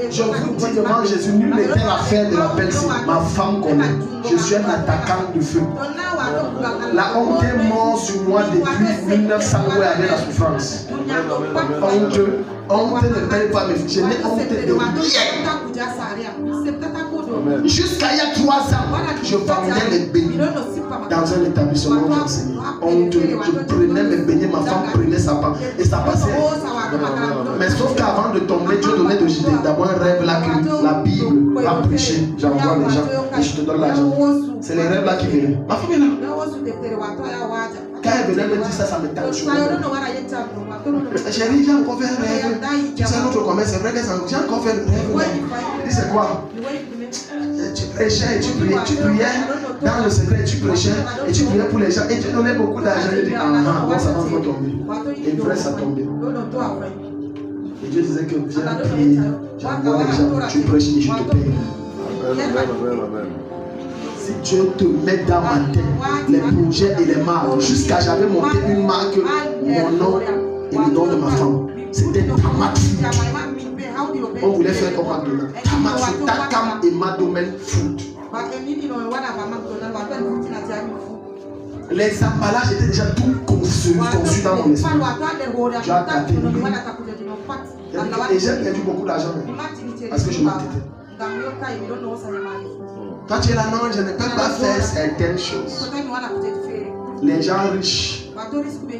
Speaker 1: Je vous dis devant Jésus, nul n'était l'affaire de la belle-sœur. Ma femme connaît. Je suis un attaquant de feu. La honte est morte sur moi depuis 1900 où elle avait la souffrance. Honte ne paye pas mes filles. Je n'ai honte de rien. Jusqu'à il y a 3 ans, je vendais les beignets dans un établissement où j'enseignais. Honte, je prenais mes beignets, ma femme prenait sa part et ça passait. Mais sauf qu'avant de tomber, Dieu donnait d'abord un rêve là que la Bible va prêcher. J'envoie les gens et je te donne l'argent. C'est les rêves là qui viennent. Ma femme est là. Quand elle venait me dire ça, ça me tente chaud. Chérie, j'ai encore fait un rêve. Tu sais, notre commerce, c'est vrai que j'ai encore fait un rêve. Elle dit, c'est quoi? Tu prêchais et tu priais. Dans le secret, tu prêchais et tu priais pour les gens et tu donnais beaucoup d'argent. Et tu dis, bon, ça va encore tomber. Et une fois, ça tombait. Et Dieu disait que viens prier, j'envoie les gens, tu prêches et je te paye.
Speaker 2: Amen.
Speaker 1: Si Dieu te met dans ma tête les projets et les marques, jusqu'à j'avais monté une marque, mon nom et le nom de ma femme. C'était Tamat Food. On voulait faire comme McDonald's. Tamat Food, Takam et Madomen Food. Les emballages étaient déjà tout conçus dans mon esprit. Tu as tapé. Et j'ai perdu beaucoup d'argent parce que je m'entêtais. Toi tu es là, non, je ne peux pas faire certaines choses. Les gens riches,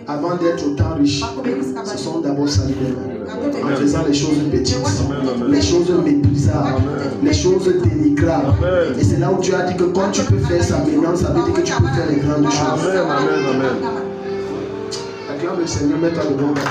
Speaker 1: avant d'être autant riches, ce sont d'abord salutaires. En faisant les choses petites, les choses méprisables, les choses dénigrables. Et c'est là où tu as dit que quand tu peux faire ça maintenant, ça veut dire que tu peux faire les grandes choses.
Speaker 2: Amen.
Speaker 1: Acclame le Seigneur, mets-toi de bon côté.